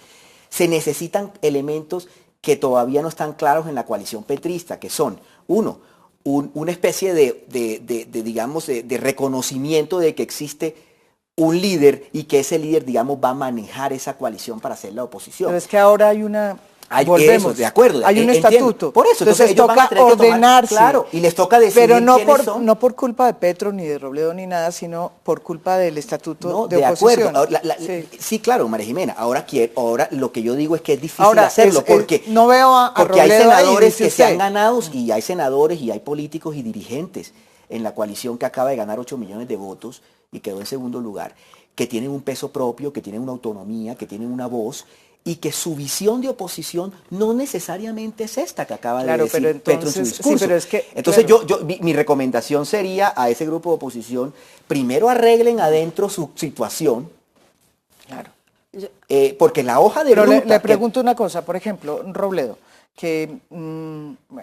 Speaker 4: se necesitan elementos que todavía no están claros en la coalición petrista, que son, uno, una especie digamos, de reconocimiento de que existe un líder y que ese líder, digamos, va a manejar esa coalición para hacer la oposición.
Speaker 1: Pero es que ahora hay una...
Speaker 4: Volvemos, de acuerdo.
Speaker 1: Hay un estatuto.
Speaker 4: Por eso,
Speaker 1: entonces
Speaker 4: ellos van a
Speaker 1: toca
Speaker 4: tener que tomar,
Speaker 1: ordenarse.
Speaker 4: claro, y les toca decidir
Speaker 1: pero no
Speaker 4: quiénes son.
Speaker 1: no por culpa de Petro, ni de Robledo, ni nada, sino por culpa del estatuto
Speaker 4: No,
Speaker 1: de
Speaker 4: de
Speaker 1: oposición.
Speaker 4: acuerdo. Ahora, sí, claro, María Jimena. Ahora lo que yo digo es que es difícil hacerlo porque
Speaker 1: no veo a
Speaker 4: porque hay
Speaker 1: Robledo ahí,
Speaker 4: senadores
Speaker 1: dice
Speaker 4: que se
Speaker 1: usted.
Speaker 4: han ganado y hay senadores y hay políticos y dirigentes en la coalición que acaba de ganar 8 millones de votos y quedó en segundo lugar, que tienen un peso propio, que tienen una autonomía, que tienen una voz y que su visión de oposición no necesariamente es esta que acaba de decir
Speaker 1: pero entonces,
Speaker 4: Petro en su discurso.
Speaker 1: Sí, pero es que,
Speaker 4: entonces
Speaker 1: claro.
Speaker 4: mi recomendación sería a ese grupo de oposición, primero arreglen adentro su situación,
Speaker 1: Claro.
Speaker 4: porque la hoja de
Speaker 1: Pero
Speaker 4: ruta...
Speaker 1: le pregunto una cosa, por ejemplo, Robledo, que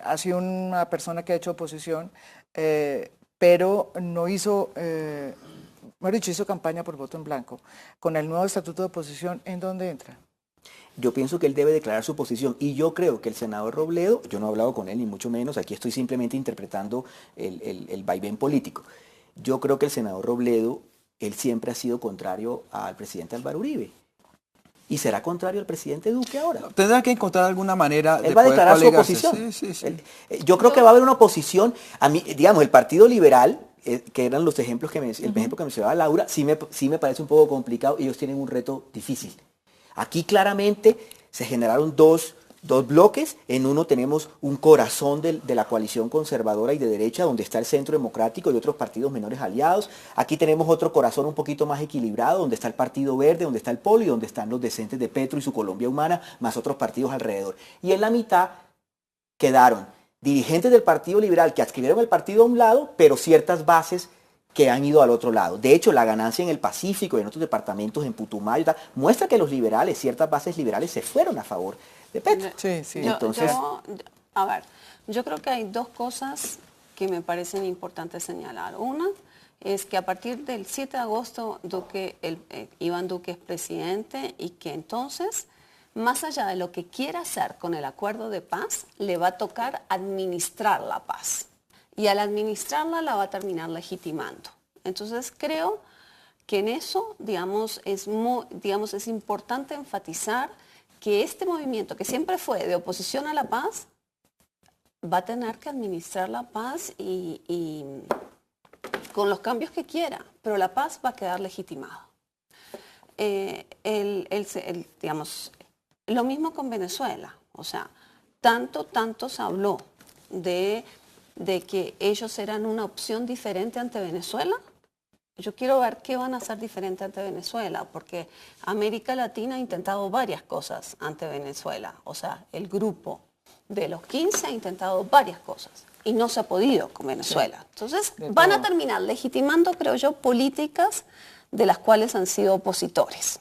Speaker 1: ha sido una persona que ha hecho oposición, pero no hizo, mejor dicho, hizo campaña por voto en blanco. Con el nuevo estatuto de oposición, ¿en dónde entra?
Speaker 4: Yo pienso que él debe declarar su posición y yo creo que el senador Robledo, yo no he hablado con él ni mucho menos, aquí estoy simplemente interpretando el vaivén político. Yo creo que el senador Robledo, él siempre ha sido contrario al presidente Álvaro Uribe y será contrario al presidente Duque ahora.
Speaker 3: Tendrá que encontrar alguna manera
Speaker 4: Él
Speaker 3: de
Speaker 4: va a
Speaker 3: poder
Speaker 4: declarar su
Speaker 3: coaligarse.
Speaker 4: oposición.
Speaker 3: Sí, sí, sí.
Speaker 4: Yo creo que va a haber una oposición, a mí, digamos, el Partido Liberal, que eran los ejemplos el ejemplo que mencionaba Laura, sí me parece un poco complicado y ellos tienen un reto difícil. Aquí claramente se generaron dos bloques. En uno tenemos un corazón de la coalición conservadora y de derecha, donde está el Centro Democrático y otros partidos menores aliados. Aquí tenemos otro corazón un poquito más equilibrado, donde está el Partido Verde, donde está el Polo y donde están los decentes de Petro y su Colombia Humana, más otros partidos alrededor. Y en la mitad quedaron dirigentes del Partido Liberal que adscribieron el partido a un lado, pero ciertas bases que han ido al otro lado. De hecho, la ganancia en el Pacífico y en otros departamentos, en Putumayo, muestra que los liberales, ciertas bases liberales, se fueron a favor de Petro.
Speaker 1: Sí, sí.
Speaker 4: Entonces,
Speaker 2: A ver, yo creo que hay dos cosas que me parecen importantes señalar. Una es que a partir del 7 de agosto Iván Duque es presidente y que entonces, más allá de lo que quiera hacer con el acuerdo de paz, le va a tocar administrar la paz. Y al administrarla la va a terminar legitimando. Entonces creo que en eso, digamos, es importante enfatizar que este movimiento, que siempre fue de oposición a la paz, va a tener que administrar la paz y con los cambios que quiera, pero la paz va a quedar legitimada. Digamos, lo mismo con Venezuela. O sea, tanto se habló de que ellos eran una opción diferente ante Venezuela. Yo quiero ver qué van a hacer diferente ante Venezuela, porque América Latina ha intentado varias cosas ante Venezuela. O sea, el grupo de los 15 ha intentado varias cosas y no se ha podido con Venezuela. Entonces, van a terminar legitimando, creo yo, políticas de las cuales han sido opositores.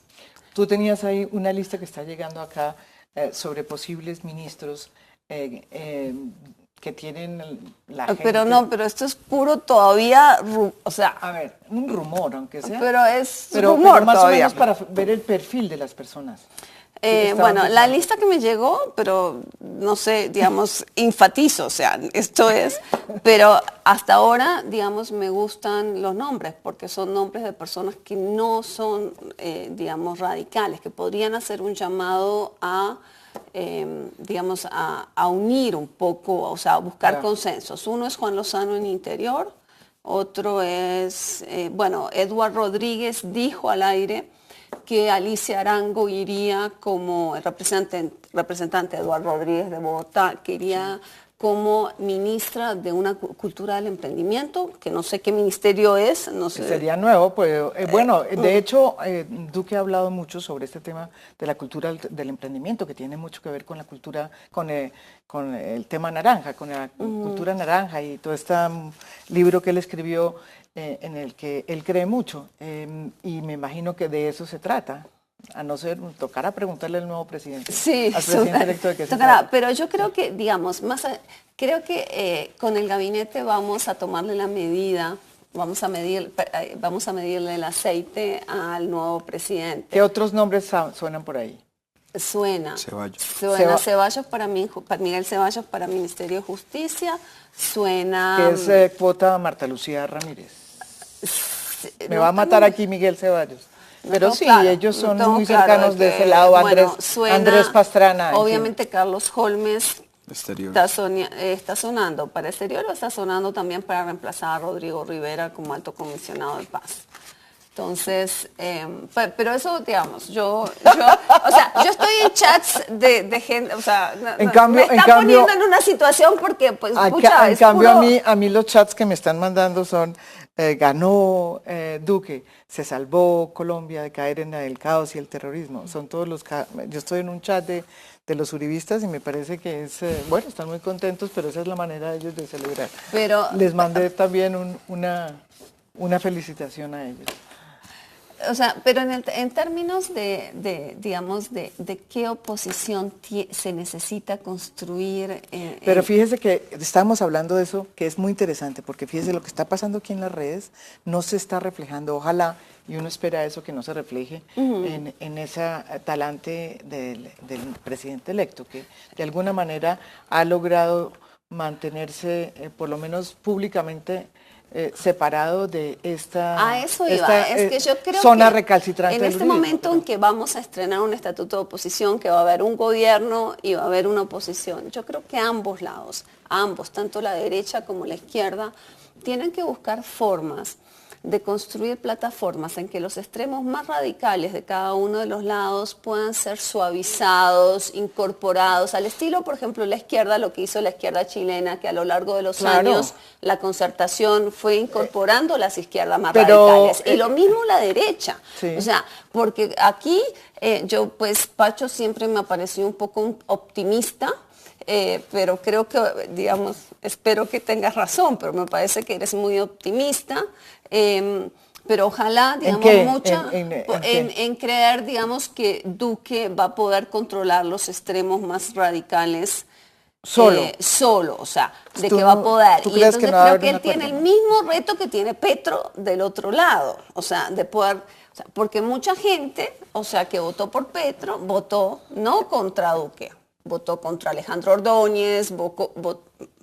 Speaker 1: Tú tenías ahí una lista que está llegando acá sobre posibles ministros que tienen la gente.
Speaker 2: Pero esto es puro todavía, o sea...
Speaker 1: A ver, un rumor, aunque sea.
Speaker 2: Pero es
Speaker 1: pero
Speaker 2: rumor
Speaker 1: más
Speaker 2: todavía.
Speaker 1: o menos para ver el perfil de las personas.
Speaker 2: Bueno, la lista que me llegó, pero no sé, digamos, enfatizo, o sea, esto es, pero hasta ahora, digamos, me gustan los nombres, porque son nombres de personas que no son, digamos, radicales, que podrían hacer un llamado a, digamos, a unir un poco, o sea, a buscar consensos. Uno es Juan Lozano en Interior, otro es, bueno, Eduardo Rodríguez dijo al aire que Alicia Arango iría como el representante Eduardo Rodríguez de Bogotá, que iría como ministra de una cultura del emprendimiento, que no sé qué ministerio es, no sé.
Speaker 1: Sería nuevo, pues bueno, de hecho, Duque ha hablado mucho sobre este tema de la cultura del emprendimiento, que tiene mucho que ver con la cultura, con el tema naranja, con la cultura naranja y toda esta libro que él escribió en el que él cree mucho, y me imagino que de eso se trata. A no ser, tocará preguntarle al nuevo presidente,
Speaker 2: Sí,
Speaker 1: al presidente electo de qué se
Speaker 2: tocará,
Speaker 1: trata.
Speaker 2: pero yo creo que, digamos, creo que con el gabinete vamos a tomarle la medida, vamos a medirle el aceite al nuevo presidente.
Speaker 1: ¿Qué otros nombres suenan por ahí?
Speaker 2: Suena
Speaker 1: Ceballos.
Speaker 2: Miguel Ceballos para Ministerio de Justicia, suena...
Speaker 1: Que es cuota Marta Lucía Ramírez. Me va a matar aquí Miguel Ceballos. Pero sí,
Speaker 2: claro,
Speaker 1: ellos son
Speaker 2: no,
Speaker 1: muy
Speaker 2: claro,
Speaker 1: cercanos de ese lado,
Speaker 2: bueno, suena,
Speaker 1: Andrés Pastrana. en fin.
Speaker 2: Obviamente Carlos Holmes
Speaker 3: Exterior.
Speaker 2: está sonando para exterior, o está sonando también para reemplazar a Rodrigo Rivera como alto comisionado de paz. Entonces, pero eso, digamos, yo estoy en chats de gente, o sea,
Speaker 1: En cambio-
Speaker 2: me está poniendo en una situación porque, pues, pucha,
Speaker 1: En
Speaker 2: es
Speaker 1: cambio,
Speaker 2: puro-
Speaker 1: a mí los chats que me están mandando son, ganó Duque, se salvó Colombia de caer en el caos y el terrorismo. Son todos yo estoy en un chat de los uribistas y me parece que es, bueno, están muy contentos, pero esa es la manera de ellos de celebrar.
Speaker 2: Pero-
Speaker 1: Les mandé también una felicitación a ellos.
Speaker 2: O sea, pero en términos digamos, de qué oposición se necesita construir.
Speaker 1: Pero fíjese que estamos hablando de eso, que es muy interesante, porque fíjese lo que está pasando aquí en las redes no se está reflejando. Ojalá, y uno espera eso, que no se refleje en esa talante del presidente electo, que de alguna manera ha logrado mantenerse, por lo menos públicamente, separado de esta,
Speaker 2: A eso iba, es que yo creo
Speaker 1: zona
Speaker 2: que
Speaker 1: recalcitrante
Speaker 2: en
Speaker 1: del
Speaker 2: este
Speaker 1: uribismo.
Speaker 2: momento en que vamos a estrenar un estatuto de oposición, que va a haber un gobierno y va a haber una oposición, yo creo que ambos lados, tanto la derecha como la izquierda, tienen que buscar formas de construir plataformas en que los extremos más radicales de cada uno de los lados puedan ser suavizados, incorporados, al estilo, por ejemplo, la izquierda, lo que hizo la izquierda chilena, que a lo largo de los
Speaker 1: Claro.
Speaker 2: años la Concertación fue incorporando las izquierdas más
Speaker 1: Pero,
Speaker 2: radicales. Y lo mismo la derecha.
Speaker 1: Sí.
Speaker 2: O sea, porque aquí pues Pacho siempre me pareció un poco optimista, pero creo que, digamos, espero que tengas razón, pero me parece que eres muy optimista. Pero ojalá, digamos,
Speaker 1: qué?
Speaker 2: en creer, digamos, que Duque va a poder controlar los extremos más radicales
Speaker 1: Solo.
Speaker 2: o sea, de
Speaker 1: ¿Tú
Speaker 2: que va a poder.
Speaker 1: tú
Speaker 2: Y
Speaker 1: crees que
Speaker 2: entonces
Speaker 1: no va a
Speaker 2: creo
Speaker 1: haber
Speaker 2: que
Speaker 1: un
Speaker 2: él tiene el
Speaker 1: acuerdo?
Speaker 2: mismo reto que tiene Petro del otro lado, o sea, de poder, porque mucha gente, o sea, que votó por Petro, votó no contra Duque, votó contra Alejandro Ordóñez,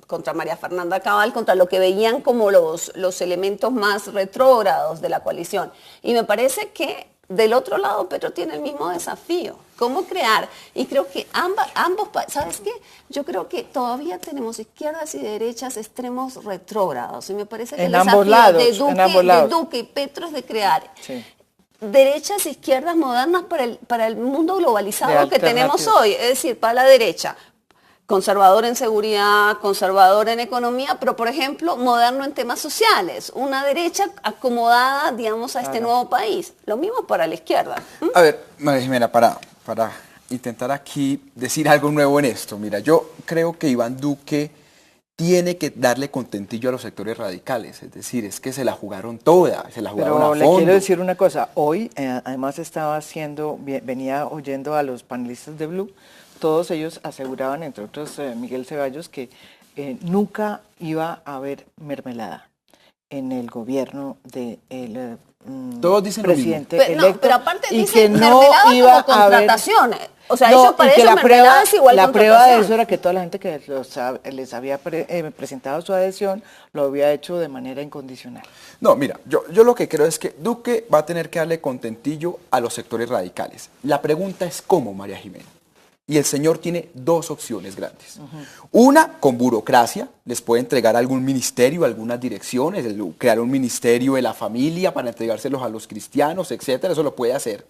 Speaker 2: contra María Fernanda Cabal, contra lo que veían como los elementos más retrógrados de la coalición. Y me parece que del otro lado Petro tiene el mismo desafío, cómo crear. Y creo que ambos, ¿sabes qué? Yo creo que todavía tenemos izquierdas y derechas extremos retrógrados. Y me parece que
Speaker 1: En
Speaker 2: el
Speaker 1: ambos
Speaker 2: desafío
Speaker 1: lados, en ambos
Speaker 2: de
Speaker 1: lados.
Speaker 2: Duque y Petro es de crear
Speaker 1: Sí.
Speaker 2: derechas e izquierdas modernas para el mundo
Speaker 1: De
Speaker 2: globalizado que tenemos
Speaker 1: alternativas.
Speaker 2: hoy. Es decir, para la derecha, conservador en seguridad, conservador en economía, pero por ejemplo, moderno en temas sociales. Una derecha acomodada, digamos, a este nuevo país. Lo mismo para la izquierda.
Speaker 3: A ver, María Jimena, para intentar aquí decir algo nuevo en esto. Mira, yo creo que Iván Duque tiene que darle contentillo a los sectores radicales. Es decir, es que se la jugaron toda, se la jugaron
Speaker 1: Pero
Speaker 3: a
Speaker 1: le
Speaker 3: fondo.
Speaker 1: quiero decir una cosa, hoy además venía oyendo a los panelistas de Blue, todos ellos aseguraban, entre otros Miguel Ceballos, que nunca iba a haber mermelada en el gobierno del
Speaker 3: Todos dicen lo
Speaker 1: presidente
Speaker 2: Pero,
Speaker 1: electo.
Speaker 2: pero aparte
Speaker 1: y
Speaker 2: dicen
Speaker 1: que no
Speaker 2: mermelada
Speaker 1: iba
Speaker 2: como
Speaker 1: a haber...
Speaker 2: contratación. O sea,
Speaker 1: No,
Speaker 2: eso para
Speaker 1: y que
Speaker 2: eso mermelada es igual
Speaker 1: la prueba de
Speaker 2: contratación.
Speaker 1: eso era que toda la gente que les había presentado su adhesión lo había hecho de manera incondicional.
Speaker 3: No, mira, yo lo que creo es que Duque va a tener que darle contentillo a los sectores radicales. La pregunta es cómo, María Jimena. Y el señor tiene dos opciones grandes. Una, con burocracia, les puede entregar algún ministerio, algunas direcciones, crear un ministerio de la familia para entregárselos a los cristianos, etcétera, eso lo puede hacer.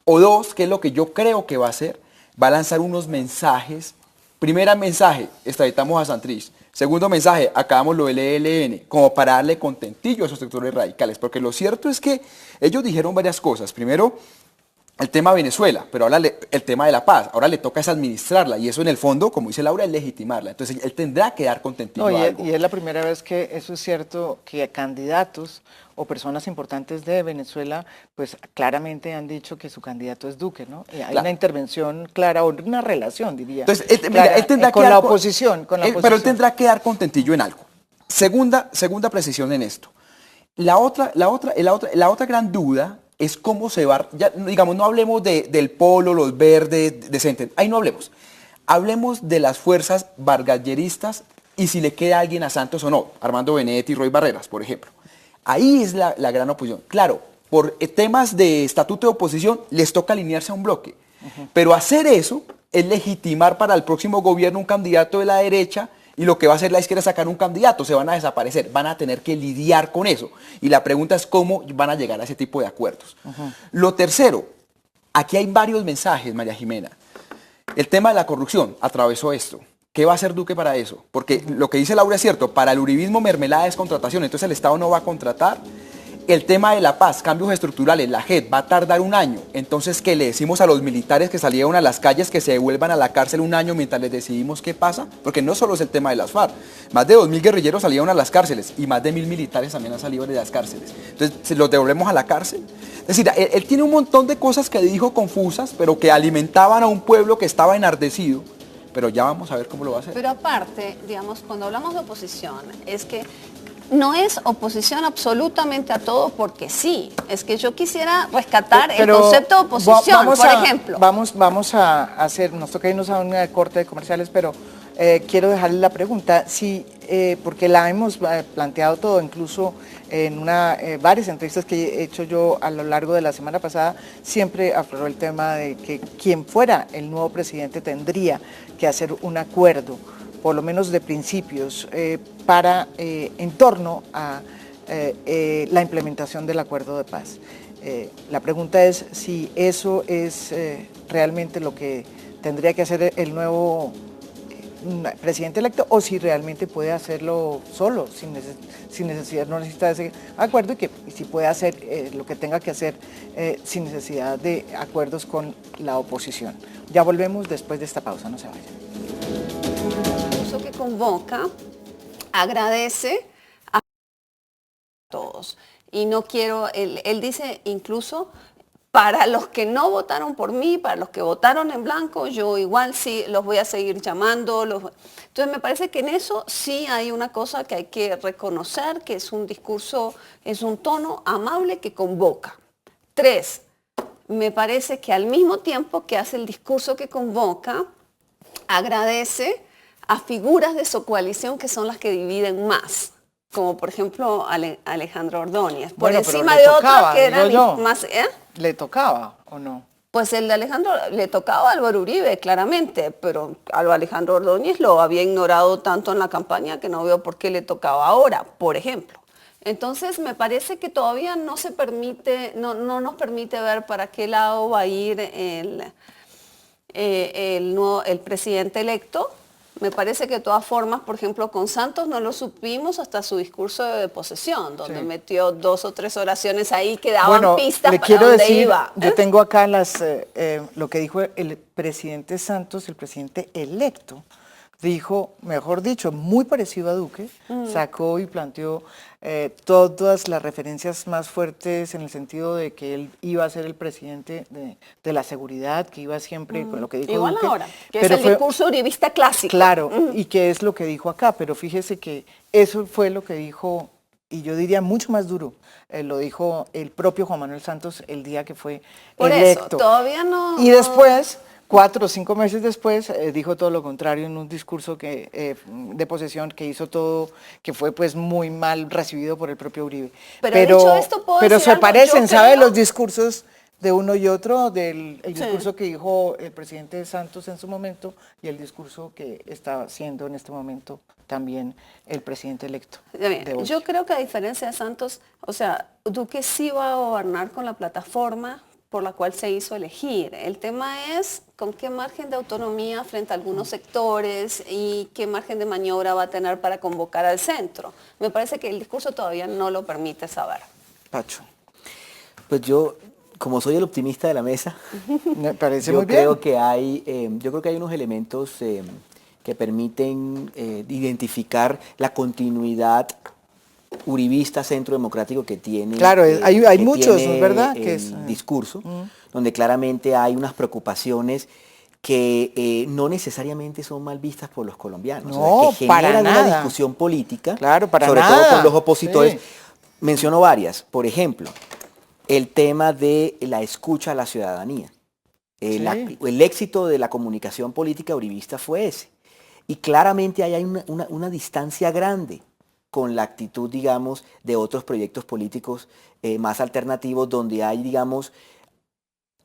Speaker 3: O dos, que es lo que yo creo que va a hacer, va a lanzar unos mensajes. Primer mensaje, extraditamos a Santrich. Segundo mensaje, acabamos lo del ELN, como para darle contentillo a esos sectores radicales. Porque lo cierto es que ellos dijeron varias cosas. Primero, el tema de Venezuela, pero ahora el tema de la paz, ahora le toca es administrarla y eso en el fondo, como dice Laura, es legitimarla. Entonces él tendrá que dar contentillo
Speaker 1: No,
Speaker 3: a algo.
Speaker 1: y es la primera vez que eso es cierto, que candidatos o personas importantes de Venezuela, pues claramente han dicho que su candidato es Duque, ¿no? Y hay
Speaker 3: Claro.
Speaker 1: una intervención clara, o una relación, diría.
Speaker 3: Entonces, mira,
Speaker 1: clara,
Speaker 3: él tendrá que
Speaker 1: con
Speaker 3: dar
Speaker 1: la
Speaker 3: co-
Speaker 1: oposición, con la
Speaker 3: Pero él
Speaker 1: oposición.
Speaker 3: tendrá que dar contentillo en algo. Segunda precisión en esto. La otra gran duda es cómo se va, ya, digamos, no hablemos del Polo, los verdes, de Centeno, ahí no hablemos. Hablemos de las fuerzas vargalleristas y si le queda alguien a Santos o no, Armando Benedetti y Roy Barreras, por ejemplo. Ahí es la gran oposición. Claro, por temas de estatuto de oposición les toca alinearse a un bloque, pero hacer eso es legitimar para el próximo gobierno un candidato de la derecha y lo que va a hacer la izquierda es sacar un candidato, se van a desaparecer, van a tener que lidiar con eso. Y la pregunta es cómo van a llegar a ese tipo de acuerdos. Lo tercero, aquí hay varios mensajes, María Jimena. El tema de la corrupción atravesó esto. ¿Qué va a hacer Duque para eso? Porque lo que dice Laura es cierto, para el uribismo mermelada es contratación, entonces el Estado no va a contratar. El tema de la paz, cambios estructurales, la JEP va a tardar un año. Entonces, ¿qué le decimos a los militares que salieron a las calles que se devuelvan a la cárcel un año mientras les decidimos qué pasa? Porque no solo es el tema de las FARC. Más de 2.000 guerrilleros salieron a las cárceles y más de 1.000 militares también han salido de las cárceles. Entonces, ¿se los devolvemos a la cárcel? Es decir, él tiene un montón de cosas que dijo confusas, pero que alimentaban a un pueblo que estaba enardecido. Pero ya vamos a ver cómo lo va a hacer.
Speaker 2: Pero aparte, digamos, cuando hablamos de oposición, es que no es oposición absolutamente a todo porque sí. Es que yo quisiera rescatar el
Speaker 1: Pero
Speaker 2: concepto de oposición, por
Speaker 1: a,
Speaker 2: ejemplo.
Speaker 1: Vamos a hacer, nos toca irnos a un corte de comerciales, pero quiero dejarle la pregunta, si, porque la hemos planteado todo, incluso en varias entrevistas que he hecho yo a lo largo de la semana pasada, siempre afloró el tema de que quien fuera el nuevo presidente tendría que hacer un acuerdo, por lo menos de principios, en torno a la implementación del acuerdo de paz. La pregunta es si eso es realmente lo que tendría que hacer el nuevo presidente electo o si realmente puede hacerlo solo, sin necesidad, no necesita ese acuerdo y si puede hacer lo que tenga que hacer sin necesidad de acuerdos con la oposición. Ya volvemos después de esta pausa, no se vayan.
Speaker 2: Que convoca, agradece a todos. Y no quiero, él dice incluso, para los que no votaron por mí, para los que votaron en blanco, yo igual sí los voy a seguir llamando. Entonces me parece que en eso sí hay una cosa que hay que reconocer, que es un discurso, es un tono amable que convoca. 3, me parece que al mismo tiempo que hace el discurso que convoca, agradece a figuras de su coalición que son las que dividen más, como por ejemplo Alejandro Ordóñez, por
Speaker 1: Bueno, pero
Speaker 2: encima
Speaker 1: le
Speaker 2: de
Speaker 1: tocaba,
Speaker 2: otros que eran
Speaker 1: digo yo.
Speaker 2: más...
Speaker 1: ¿Le tocaba o no?
Speaker 2: Pues el de Alejandro le tocaba a Álvaro Uribe, claramente, pero a Alejandro Ordóñez lo había ignorado tanto en la campaña que no veo por qué le tocaba ahora, por ejemplo. Entonces me parece que todavía no se permite, no nos permite ver para qué lado va a ir el presidente electo. Me parece que de todas formas, por ejemplo, con Santos no lo supimos hasta su discurso de posesión, donde
Speaker 1: Sí.
Speaker 2: metió 2 o 3 oraciones ahí que daban pistas
Speaker 1: le
Speaker 2: para
Speaker 1: quiero
Speaker 2: dónde
Speaker 1: decir,
Speaker 2: iba.
Speaker 1: yo tengo acá lo que dijo el presidente Santos, el presidente electo, dijo, mejor dicho, muy parecido a Duque, sacó y planteó todas las referencias más fuertes en el sentido de que él iba a ser el presidente de la seguridad, que iba siempre con lo que dijo
Speaker 2: Igual
Speaker 1: Duque.
Speaker 2: ahora, que
Speaker 1: pero
Speaker 2: es el discurso uribista clásico.
Speaker 1: Claro, y que es lo que dijo acá, pero fíjese que eso fue lo que dijo, y yo diría mucho más duro, lo dijo el propio Juan Manuel Santos el día que fue
Speaker 2: Por
Speaker 1: electo.
Speaker 2: eso, todavía no...
Speaker 1: Y después, 4 o 5 meses después, dijo todo lo contrario en un discurso de posesión que hizo todo, que fue pues muy mal recibido por el propio Uribe.
Speaker 2: Pero dicho esto, ¿puedo
Speaker 1: pero
Speaker 2: decir
Speaker 1: se
Speaker 2: algo?
Speaker 1: parecen,
Speaker 2: Yo
Speaker 1: ¿sabe?
Speaker 2: creo-
Speaker 1: Los discursos de uno y otro, el discurso que dijo el presidente Santos en su momento y el discurso que está haciendo en este momento también el presidente electo. de hoy.
Speaker 2: Yo creo que a diferencia de Santos, o sea, Duque sí va a gobernar con la plataforma por la cual se hizo elegir. El tema es con qué margen de autonomía frente a algunos sectores y qué margen de maniobra va a tener para convocar al centro. Me parece que el discurso todavía no lo permite saber.
Speaker 1: Pacho.
Speaker 4: Pues yo como soy el optimista de la mesa,
Speaker 1: Me parece
Speaker 4: yo
Speaker 1: muy bien.
Speaker 4: creo que hay, yo creo que hay unos elementos que permiten identificar la continuidad uribista centro democrático que tiene.
Speaker 1: Claro, hay
Speaker 4: que
Speaker 1: muchos,
Speaker 4: tiene
Speaker 1: ¿verdad?
Speaker 4: El
Speaker 1: Que es,
Speaker 4: discurso, donde claramente hay unas preocupaciones que no necesariamente son mal vistas por los colombianos,
Speaker 1: No,
Speaker 4: que
Speaker 1: para
Speaker 4: generan una
Speaker 1: nada.
Speaker 4: discusión política,
Speaker 1: Claro, para
Speaker 4: sobre todo
Speaker 1: nada.
Speaker 4: con los opositores.
Speaker 1: Sí.
Speaker 4: Menciono varias, por ejemplo, el tema de la escucha a la ciudadanía.
Speaker 1: Sí.
Speaker 4: El éxito de la comunicación política uribista fue ese. Y claramente ahí hay una distancia grande con la actitud, digamos, de otros proyectos políticos más alternativos, donde hay, digamos,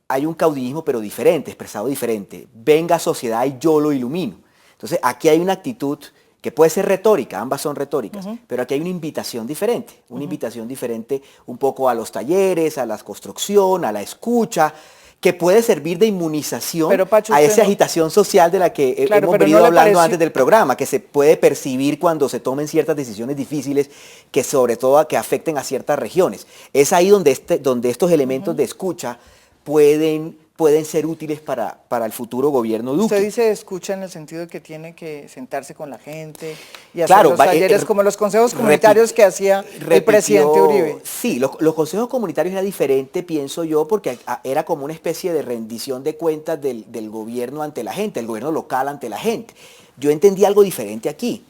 Speaker 4: hay un caudillismo pero diferente, expresado diferente. Venga sociedad y yo lo ilumino. Entonces aquí hay una actitud que puede ser retórica, ambas son retóricas, pero aquí hay una invitación diferente, un poco a los talleres, a la construcción, a la escucha, que puede servir de inmunización
Speaker 1: Pero, Pacho,
Speaker 4: a
Speaker 1: usted
Speaker 4: esa
Speaker 1: no-
Speaker 4: agitación social de la que
Speaker 1: Claro,
Speaker 4: hemos
Speaker 1: pero
Speaker 4: venido
Speaker 1: ¿no le
Speaker 4: hablando
Speaker 1: pareció-
Speaker 4: antes del programa, que se puede percibir cuando se tomen ciertas decisiones difíciles, que sobre todo que afecten a ciertas regiones. Es ahí donde, donde estos elementos de escucha pueden ser útiles para el futuro gobierno Duque.
Speaker 1: Usted dice escucha en el sentido de que tiene que sentarse con la gente y hacer
Speaker 4: Claro,
Speaker 1: los talleres como los consejos comunitarios que hacía el
Speaker 4: repitió-
Speaker 1: presidente Uribe.
Speaker 4: Sí, los consejos comunitarios era diferente, pienso yo, porque era como una especie de rendición de cuentas del gobierno ante la gente, el gobierno local ante la gente. Yo entendí algo diferente aquí.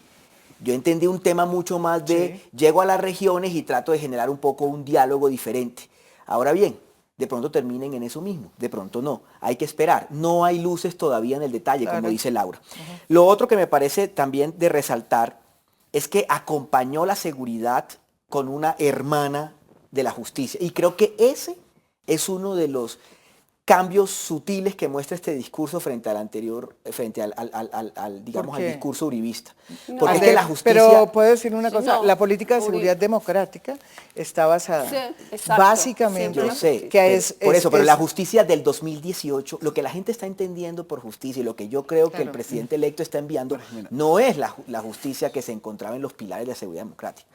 Speaker 4: Yo entendí un tema mucho más de llego a las regiones y trato de generar un poco un diálogo diferente. Ahora bien, de pronto terminen en eso mismo, de pronto no. Hay que esperar. No hay luces todavía en el detalle, como dice Laura. Lo otro que me parece también de resaltar es que acompañó la seguridad con una hermana de la justicia. Y creo que ese es uno de los cambios sutiles que muestra este discurso frente al anterior, frente digamos, al
Speaker 1: qué?
Speaker 4: discurso uribista.
Speaker 2: No.
Speaker 4: Porque es
Speaker 1: Pero-
Speaker 4: que la justicia...
Speaker 1: Pero puedo decir una
Speaker 2: Sí,
Speaker 1: cosa,
Speaker 2: no,
Speaker 1: la política de
Speaker 2: Uribe.
Speaker 1: seguridad democrática está basada
Speaker 2: Sí, exacto,
Speaker 1: básicamente
Speaker 2: siempre
Speaker 4: Yo sé,
Speaker 1: que
Speaker 4: pero
Speaker 1: es
Speaker 4: la justicia del 2018, lo que la gente está entendiendo por justicia y lo que yo creo que el
Speaker 1: Claro.
Speaker 4: presidente electo está enviando, no es la justicia que se encontraba en los pilares de la seguridad democrática.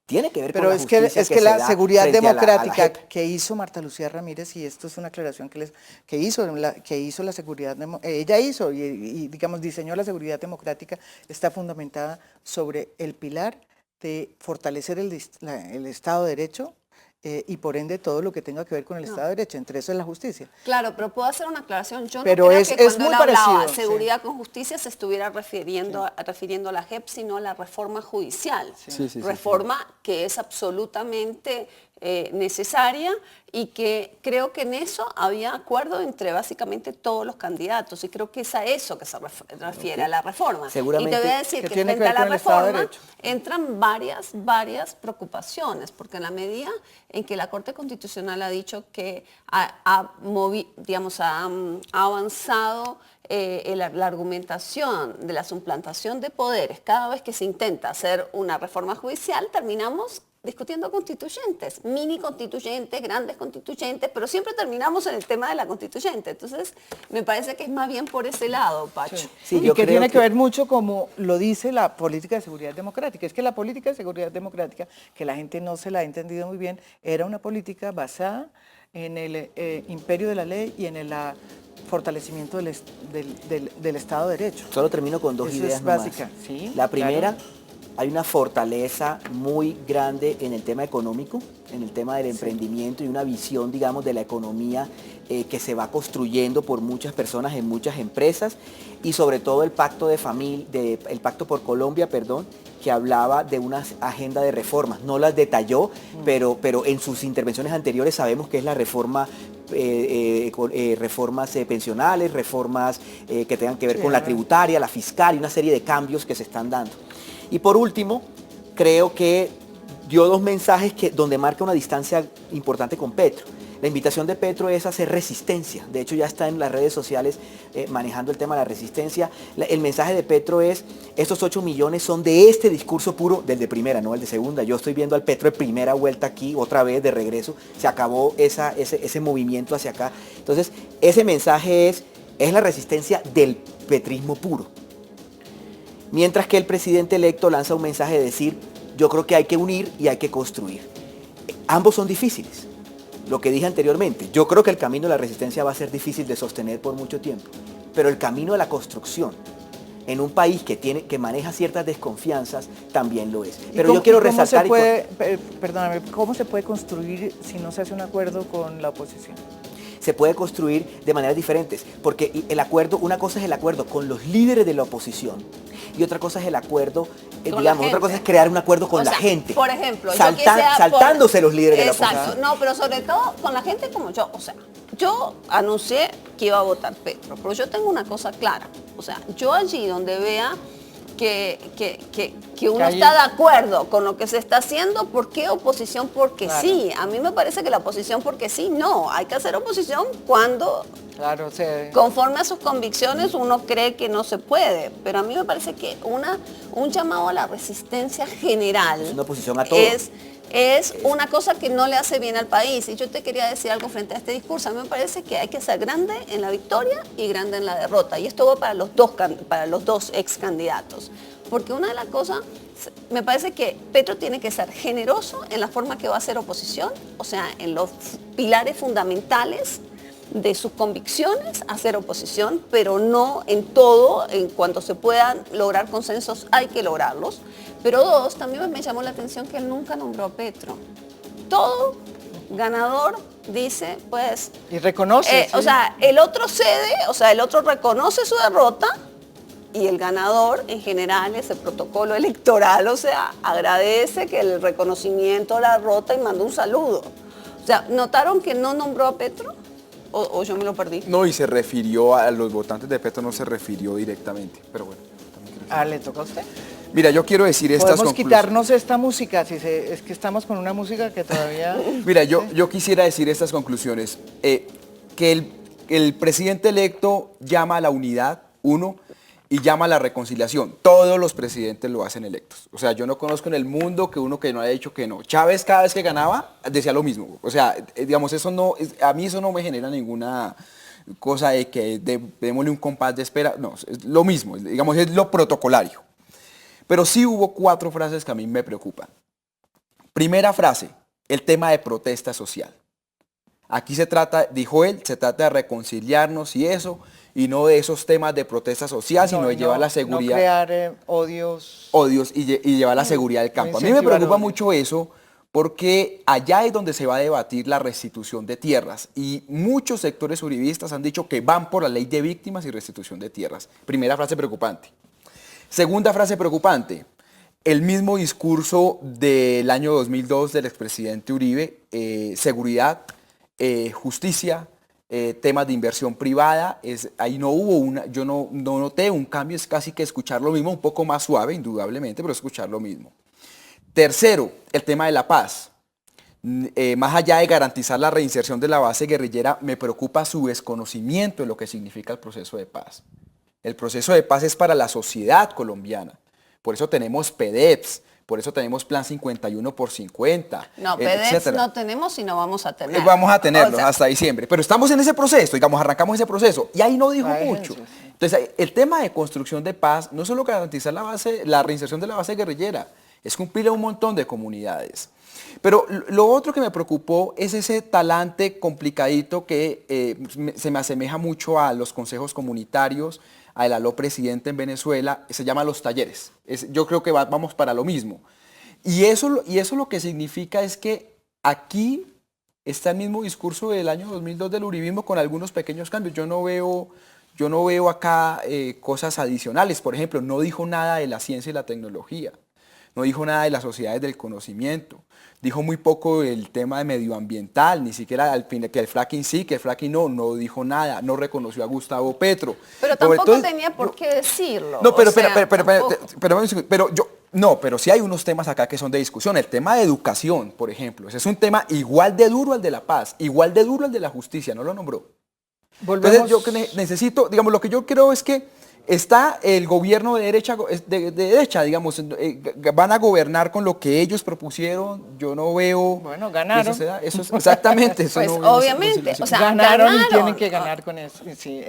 Speaker 4: Tiene que ver
Speaker 1: Pero
Speaker 4: con la
Speaker 1: es que,
Speaker 4: justicia
Speaker 1: es que
Speaker 4: se
Speaker 1: la
Speaker 4: da
Speaker 1: seguridad
Speaker 4: frente a la
Speaker 1: democrática
Speaker 4: JEP.
Speaker 1: que hizo Marta Lucía Ramírez, y esto es una aclaración que hizo la seguridad, ella hizo y, digamos, diseñó la seguridad democrática, está fundamentada sobre el pilar de fortalecer el Estado de Derecho y por ende todo lo que tenga que ver con el Estado de Derecho, entre eso es la justicia.
Speaker 2: Claro, pero puedo hacer una aclaración. Yo
Speaker 1: Pero
Speaker 2: no creo
Speaker 1: es-
Speaker 2: que
Speaker 1: es
Speaker 2: cuando
Speaker 1: muy
Speaker 2: él hablaba
Speaker 1: parecido, sí.
Speaker 2: seguridad con justicia se estuviera refiriendo a la JEP, sino a la reforma judicial. Reforma que es absolutamente necesaria y que creo que en eso había acuerdo entre básicamente todos los candidatos y creo que es a eso que se refiere a la reforma.
Speaker 4: Seguramente
Speaker 2: y te voy a decir
Speaker 1: que
Speaker 2: que
Speaker 1: tiene que
Speaker 2: frente a
Speaker 1: ver
Speaker 2: la
Speaker 1: con el Estado de
Speaker 2: reforma
Speaker 1: Derecho.
Speaker 2: entran varias preocupaciones, porque en la medida en que la Corte Constitucional ha dicho que ha avanzado la argumentación de la suplantación de poderes, cada vez que se intenta hacer una reforma judicial, terminamos discutiendo constituyentes, mini constituyentes, grandes constituyentes, pero siempre terminamos en el tema de la constituyente. Entonces, me parece que es más bien por ese lado, Pacho.
Speaker 4: Sí,
Speaker 1: y
Speaker 4: yo
Speaker 1: que
Speaker 4: creo
Speaker 1: tiene que ver mucho como lo dice la política de seguridad democrática. Es que la política de seguridad democrática, que la gente no se la ha entendido muy bien, era una política basada en el imperio de la ley y en el fortalecimiento del Estado de Derecho.
Speaker 4: Solo termino con dos
Speaker 1: Eso
Speaker 4: ideas
Speaker 1: es
Speaker 4: nomás.
Speaker 1: básica, sí,
Speaker 4: La primera,
Speaker 1: claro.
Speaker 4: hay una fortaleza muy grande en el tema económico, en el tema del emprendimiento y una visión, digamos, de la economía que se va construyendo por muchas personas en muchas empresas y sobre todo el pacto el pacto por Colombia, perdón, que hablaba de una agenda de reformas. No las detalló, pero en sus intervenciones anteriores sabemos que es la reforma reformas pensionales, reformas que tengan que ver con la tributaria, la fiscal y una serie de cambios que se están dando. Y por último, creo que dio dos mensajes donde marca una distancia importante con Petro. La invitación de Petro es hacer resistencia. De hecho, ya está en las redes sociales manejando el tema de la resistencia. El mensaje de Petro es, estos 8 millones son de este discurso puro, del de primera, no el de segunda. Yo estoy viendo al Petro de primera vuelta aquí, otra vez de regreso. Se acabó ese movimiento hacia acá. Entonces, ese mensaje es la resistencia del petrismo puro. Mientras que el presidente electo lanza un mensaje de decir, yo creo que hay que unir y hay que construir. Ambos son difíciles. Lo que dije anteriormente, yo creo que el camino de la resistencia va a ser difícil de sostener por mucho tiempo, pero el camino de la construcción en un país que maneja ciertas desconfianzas también lo es. Pero yo quiero resaltar...
Speaker 1: Perdóname, ¿cómo se puede construir si no se hace un acuerdo con la oposición?
Speaker 4: Se puede construir de maneras diferentes, porque el acuerdo, una cosa es el acuerdo con los líderes de la oposición y otra cosa es el acuerdo, otra cosa es crear un acuerdo con la gente.
Speaker 2: Por ejemplo,
Speaker 4: saltándose los líderes de la
Speaker 2: oposición.
Speaker 4: oposición.
Speaker 2: No, pero sobre todo con la gente como yo. O sea, yo anuncié que iba a votar Petro, pero yo tengo una cosa clara. O sea, yo allí donde vea que uno está de acuerdo con lo que se está haciendo, ¿por qué oposición? Porque claro. Sí, a mí me parece que la oposición porque sí, no, hay que hacer oposición cuando conforme a sus convicciones uno cree que no se puede, pero a mí me parece que un llamado a la resistencia general
Speaker 4: es una oposición a todo.
Speaker 2: Es una cosa que no le hace bien al país. Y yo te quería decir algo frente a este discurso. A mí me parece que hay que ser grande en la victoria y grande en la derrota. Y esto va para los dos ex candidatos. Porque una de las cosas, me parece que Petro tiene que ser generoso en la forma que va a hacer oposición, o sea, en los pilares fundamentales de sus convicciones, hacer oposición, pero no en todo, en cuanto se puedan lograr consensos, hay que lograrlos. Pero dos, también me llamó la atención que él nunca nombró a Petro. Todo ganador dice, pues...
Speaker 1: Y reconoce.
Speaker 2: Sí. O sea, el otro cede, o sea, el otro reconoce su derrota y el ganador en general ese protocolo electoral, o sea, agradece que el reconocimiento de la derrota y manda un saludo. O sea, ¿notaron que no nombró a Petro? ¿O yo me lo perdí?
Speaker 3: No, y se refirió a los votantes de Petro, no se refirió directamente, pero bueno.
Speaker 1: ¿Le toca a usted?
Speaker 3: Mira, yo quiero decir estas
Speaker 1: conclusiones.
Speaker 3: conclusiones.
Speaker 1: Podemos quitarnos esta música, es que estamos con una música que todavía...
Speaker 3: Mira, yo quisiera decir estas conclusiones. Que el presidente electo llama a la unidad, uno, y llama a la reconciliación. Todos los presidentes lo hacen electos. O sea, yo no conozco en el mundo que uno que no haya dicho que no. Chávez cada vez que ganaba decía lo mismo. O sea, digamos, eso no, a mí eso no me genera ninguna cosa de que démosle un compás de espera. No, es lo mismo, digamos, es lo protocolario. Pero sí hubo 4 frases que a mí me preocupan. Primera frase, el tema de protesta social. Aquí se trata, dijo él, se trata de reconciliarnos y eso, y no de esos temas de protesta social, sino de llevar la seguridad.
Speaker 1: No crear odios.
Speaker 3: Odios y llevar la seguridad del campo. A mí me preocupa mucho eso, porque allá es donde se va a debatir la restitución de tierras. Y muchos sectores uribistas han dicho que van por la ley de víctimas y restitución de tierras. Primera frase preocupante. Segunda frase preocupante. El mismo discurso del año 2002 del expresidente Uribe, seguridad, justicia, temas de inversión privada, ahí no hubo yo no noté un cambio, es casi que escuchar lo mismo, un poco más suave, indudablemente, pero escuchar lo mismo. Tercero, el tema de la paz. Más allá de garantizar la reinserción de la base guerrillera, me preocupa su desconocimiento de lo que significa el proceso de paz. El proceso de paz es para la sociedad colombiana. Por eso tenemos PEDEPS, por eso tenemos Plan 51 por 50.
Speaker 2: No, PEDEPS no tenemos y no vamos a tener.
Speaker 3: Vamos a tenerlo hasta diciembre. Pero estamos en ese proceso, digamos, arrancamos ese proceso. Y ahí no dijo mucho. Entonces, el tema de construcción de paz no es solo garantizar la reinserción de la base guerrillera, es cumplirle a un montón de comunidades. Pero lo otro que me preocupó es ese talante complicadito que se me asemeja mucho a los consejos comunitarios, al aló presidente en Venezuela, se llama los talleres. Yo creo que vamos para lo mismo. Y eso lo que significa es que aquí está el mismo discurso del año 2002 del uribismo con algunos pequeños cambios. Yo no veo acá cosas adicionales. Por ejemplo, no dijo nada de la ciencia y la tecnología. No dijo nada de las sociedades del conocimiento. Dijo muy poco del tema de medioambiental, ni siquiera que el fracking sí, que el fracking no dijo nada, no reconoció a Gustavo Petro.
Speaker 2: Pero tampoco tenía por qué decirlo.
Speaker 3: No, pero sí hay unos temas acá que son de discusión. El tema de educación, por ejemplo, ese es un tema igual de duro al de la paz, igual de duro al de la justicia, no lo nombró. Entonces yo necesito, digamos, lo que yo creo es que está el gobierno de derecha, digamos, van a gobernar con lo que ellos propusieron. Yo no veo...
Speaker 1: Bueno, ganaron.
Speaker 3: Eso es exactamente. Eso
Speaker 2: pues
Speaker 3: no
Speaker 2: obviamente, o sea,
Speaker 1: ganaron y tienen que ganar con eso. Sí,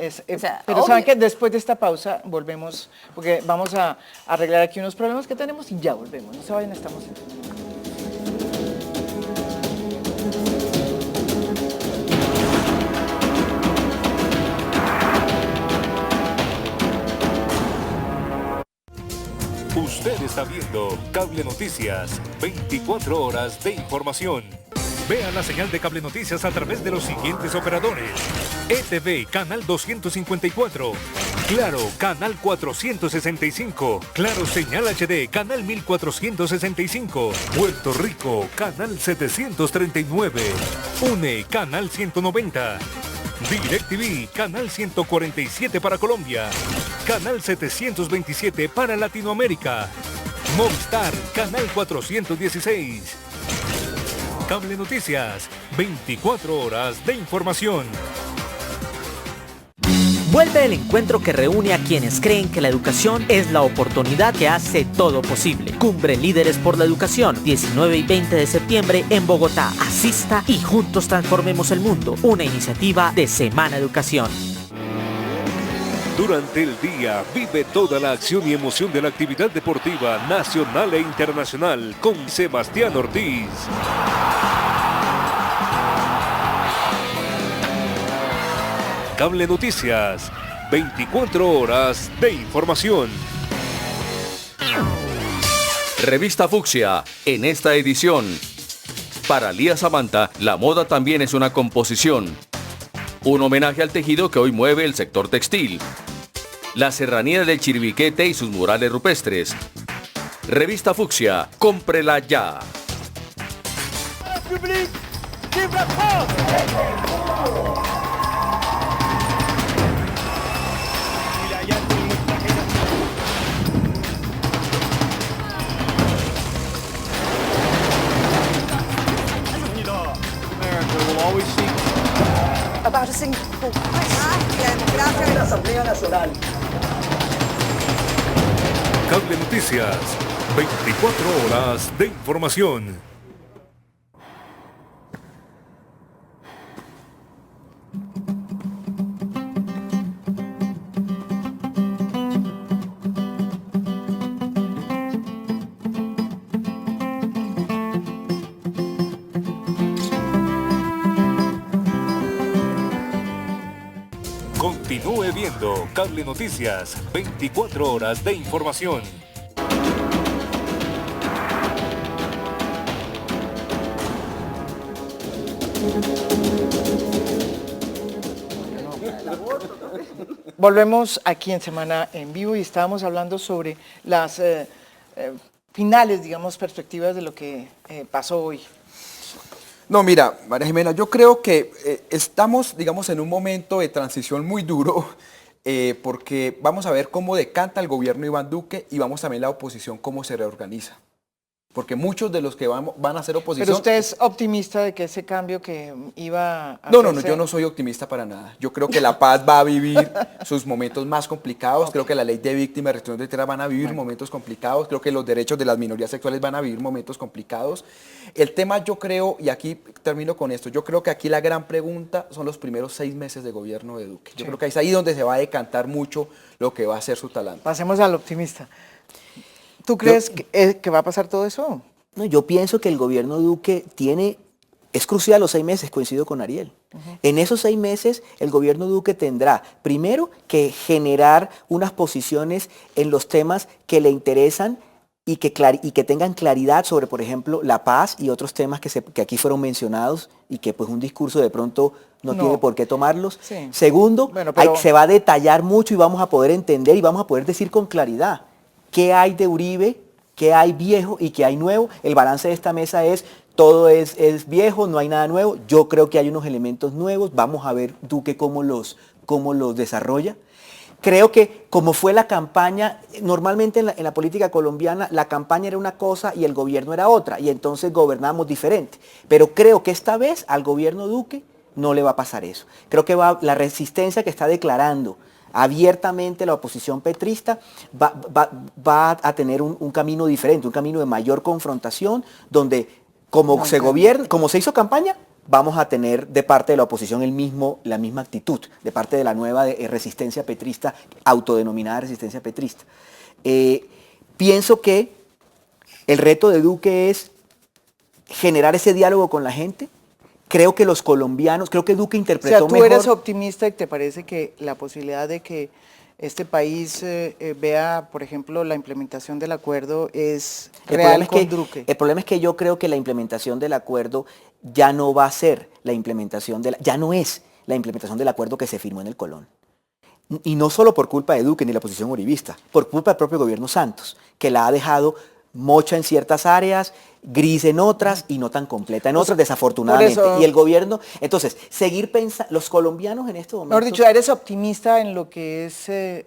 Speaker 1: pero saben que después de esta pausa volvemos, porque vamos a arreglar aquí unos problemas que tenemos y ya volvemos. No se vayan, estamos en...
Speaker 7: Usted está viendo Cable Noticias, 24 horas de información. Vea la señal de Cable Noticias a través de los siguientes operadores: ETV, canal 254, Claro, canal 465, Claro Señal HD, canal 1465, Puerto Rico, canal 739, UNE, canal 190, DirecTV, canal 147 para Colombia, canal 727 para Latinoamérica, Movistar, canal 416. Cable Noticias, 24 horas de información.
Speaker 8: Vuelve el encuentro que reúne a quienes creen que la educación es la oportunidad que hace todo posible. Cumbre Líderes por la Educación, 19 y 20 de septiembre en Bogotá. Asista y juntos transformemos el mundo. Una iniciativa de Semana Educación.
Speaker 7: Durante el día, vive toda la acción y emoción de la actividad deportiva nacional e internacional con Sebastián Ortiz. Cable Noticias, 24 horas de información.
Speaker 9: Revista Fucsia, en esta edición. Para Lía Samantha, la moda también es una composición. Un homenaje al tejido que hoy mueve el sector textil. La serranía del Chiribiquete y sus murales rupestres. Revista Fucsia, cómprela ya.
Speaker 10: About a single la Asamblea Nacional.
Speaker 7: Cable Noticias, 24 horas de información. Continúe viendo Cable Noticias, 24 horas de información.
Speaker 1: Volvemos aquí en Semana en Vivo y estábamos hablando sobre las finales, digamos, perspectivas de lo que pasó hoy.
Speaker 3: No, mira, María Jimena, yo creo que estamos, digamos, en un momento de transición muy duro porque vamos a ver cómo decanta el gobierno Iván Duque y vamos también la oposición cómo se reorganiza. Porque muchos de los que van a hacer oposición...
Speaker 1: Pero usted es optimista de que ese cambio que iba a
Speaker 3: No,
Speaker 1: hacerse...
Speaker 3: yo no soy optimista para nada. Yo creo que La Paz va a vivir sus momentos más complicados. Okay. Creo que la ley de víctimas y restitución de tierra van a vivir momentos complicados. Creo que los derechos de las minorías sexuales van a vivir momentos complicados. El tema, yo creo, y aquí termino con esto, yo creo que aquí la gran pregunta son los primeros 6 meses de gobierno de Duque. Yo creo que es ahí donde se va a decantar mucho lo que va a ser su talante.
Speaker 1: Pasemos al optimista. ¿Tú crees que va a pasar todo eso?
Speaker 4: No, yo pienso que el gobierno Duque es crucial los 6 meses, coincido con Ariel. En esos 6 meses el gobierno Duque tendrá primero que generar unas posiciones en los temas que le interesan y que tengan claridad sobre, por ejemplo, la paz y otros temas que aquí fueron mencionados y que pues un discurso de pronto no tiene por qué tomarlos. Sí. Segundo, se va a detallar mucho y vamos a poder entender y vamos a poder decir con claridad qué hay de Uribe, qué hay viejo y qué hay nuevo. El balance de esta mesa es todo es viejo, no hay nada nuevo. Yo creo que hay unos elementos nuevos. Vamos a ver Duque cómo los desarrolla. Creo que como fue la campaña, normalmente en la política colombiana la campaña era una cosa y el gobierno era otra, y entonces gobernamos diferente. Pero creo que esta vez al gobierno Duque no le va a pasar eso. Creo que la resistencia que está declarando abiertamente la oposición petrista va a tener un camino diferente, un camino de mayor confrontación, donde como se hizo campaña, vamos a tener de parte de la oposición la misma actitud, de parte de la nueva resistencia petrista, autodenominada resistencia petrista. Pienso que el reto de Duque es generar ese diálogo con la gente. Creo que los colombianos, creo que Duque interpretó mejor...
Speaker 1: O sea, tú eres optimista y te parece que la posibilidad de que este país vea, por ejemplo, la implementación del acuerdo es
Speaker 4: El
Speaker 1: real
Speaker 4: problema es,
Speaker 1: con Duque.
Speaker 4: el problema es que yo creo que la implementación del acuerdo ya no va a ser la implementación ya no es la implementación del acuerdo que se firmó en el Colón. Y no solo por culpa de Duque ni la oposición uribista, por culpa del propio gobierno Santos, que la ha dejado mocha en ciertas áreas, gris en otras y no tan completa en otras, desafortunadamente.
Speaker 1: eso-
Speaker 4: Y el gobierno, entonces, seguir pensando, los colombianos en este momento...
Speaker 1: Mejor dicho, ¿eres optimista en lo que es, en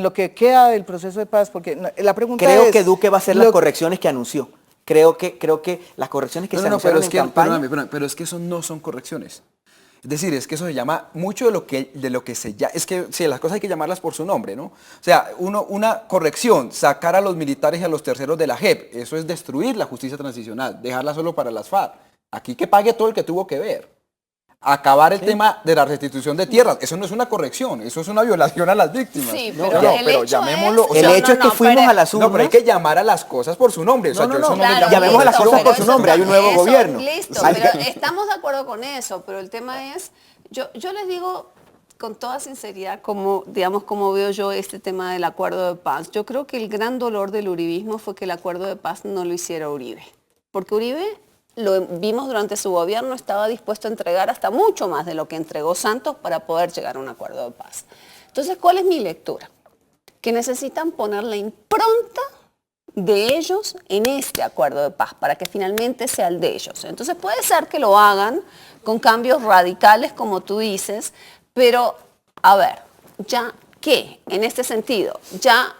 Speaker 1: lo que queda del proceso de paz? Porque la pregunta
Speaker 4: Creo
Speaker 1: es...
Speaker 4: que Duque va a hacer las correcciones que anunció. Creo que las correcciones que se anunciaron en campaña...
Speaker 3: Perdóname, pero es que eso no son correcciones. Es decir, es que eso se llama mucho de lo que se llama, es que sí, las cosas hay que llamarlas por su nombre, ¿no? O sea, una corrección, sacar a los militares y a los terceros de la JEP, eso es destruir la justicia transicional, dejarla solo para las FARC. Aquí que pague todo el que tuvo que ver. Acabar el tema de la restitución de tierras, eso no es una corrección, eso es una violación a las víctimas.
Speaker 2: Sí,
Speaker 3: No,
Speaker 2: pero
Speaker 3: no,
Speaker 2: el
Speaker 3: pero
Speaker 2: hecho
Speaker 3: llamémoslo...
Speaker 2: es-
Speaker 3: o
Speaker 4: El
Speaker 3: sea,
Speaker 4: hecho es que fuimos a las urnas...
Speaker 3: no, pero hay que llamar a las cosas por su nombre. O sea, yo eso no le
Speaker 2: Claro,
Speaker 3: llamo
Speaker 4: llamemos a las
Speaker 2: listo,
Speaker 4: cosas por
Speaker 2: pero
Speaker 4: su nombre, hay un nuevo
Speaker 2: eso,
Speaker 4: gobierno.
Speaker 2: Listo,
Speaker 4: Hay
Speaker 2: pero
Speaker 4: que-
Speaker 2: estamos de acuerdo con eso, pero el tema es, yo les digo con toda sinceridad, como veo yo este tema del acuerdo de paz. Yo creo que el gran dolor del uribismo fue que el acuerdo de paz no lo hiciera Uribe. Porque Uribe, lo vimos durante su gobierno, estaba dispuesto a entregar hasta mucho más de lo que entregó Santos para poder llegar a un acuerdo de paz. Entonces, ¿cuál es mi lectura? Que necesitan poner la impronta de ellos en este acuerdo de paz para que finalmente sea el de ellos. Entonces puede ser que lo hagan con cambios radicales, como tú dices, pero a ver, ¿ya qué? En este sentido, ¿ya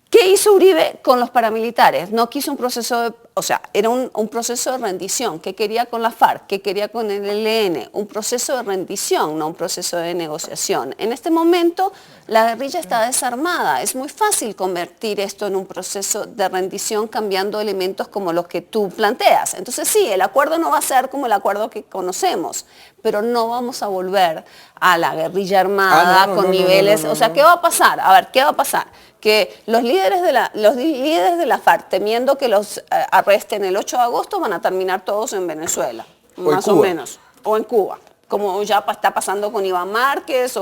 Speaker 2: qué hizo Uribe con los paramilitares? No quiso un proceso de, o sea, era un proceso de rendición. ¿Qué quería con la FARC? ¿Qué quería con el ELN? Un proceso de rendición, no un proceso de negociación. En este momento, la guerrilla está desarmada. Es muy fácil convertir esto en un proceso de rendición cambiando elementos como los que tú planteas. Entonces, sí, el acuerdo no va a ser como el acuerdo que conocemos, pero no vamos a volver a la guerrilla armada con niveles... O sea, ¿qué va a pasar? A ver, ¿qué va a pasar? Que los líderes de la FARC, temiendo que los arresten el 8 de agosto, van a terminar todos en Venezuela, más o menos, o en Cuba, como ya está pasando con Iván Márquez,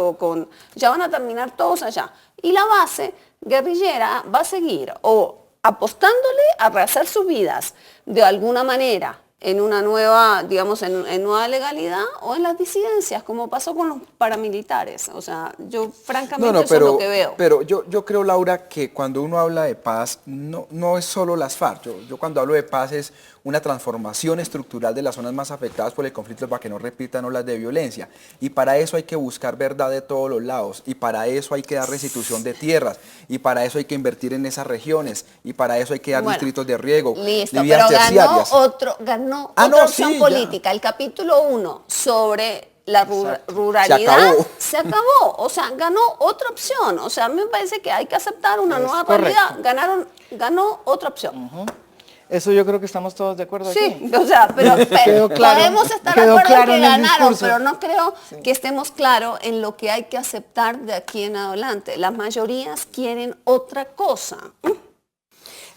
Speaker 2: ya van a terminar todos allá. Y la base guerrillera va a seguir o apostándole a rehacer sus vidas de alguna manera, en una nueva, digamos, en nueva legalidad o en las disidencias, como pasó con los paramilitares. O sea, yo francamente eso es lo que veo.
Speaker 3: Pero yo creo, Laura, que cuando uno habla de paz, no es solo las FARC. Yo cuando hablo de paz es una transformación estructural de las zonas más afectadas por el conflicto para que no repitan olas de violencia. Y para eso hay que buscar verdad de todos los lados. Y para eso hay que dar restitución de tierras. Y para eso hay que invertir en esas regiones. Y para eso hay que dar distritos de riego.
Speaker 2: Listo,
Speaker 3: vías
Speaker 2: pero
Speaker 3: terciarias.
Speaker 2: ganó otra opción política. El capítulo 1 sobre la ruralidad se acabó. O sea, ganó otra opción. O sea, a mí me parece que hay que aceptar una nueva realidad. Ganó otra opción.
Speaker 1: Eso yo creo que estamos todos de acuerdo
Speaker 2: Sí,
Speaker 1: aquí.
Speaker 2: o sea, pero podemos estar de acuerdo en que ganaron,
Speaker 1: discurso.
Speaker 2: pero no creo que estemos claros en lo que hay que aceptar de aquí en adelante. Las mayorías quieren otra cosa.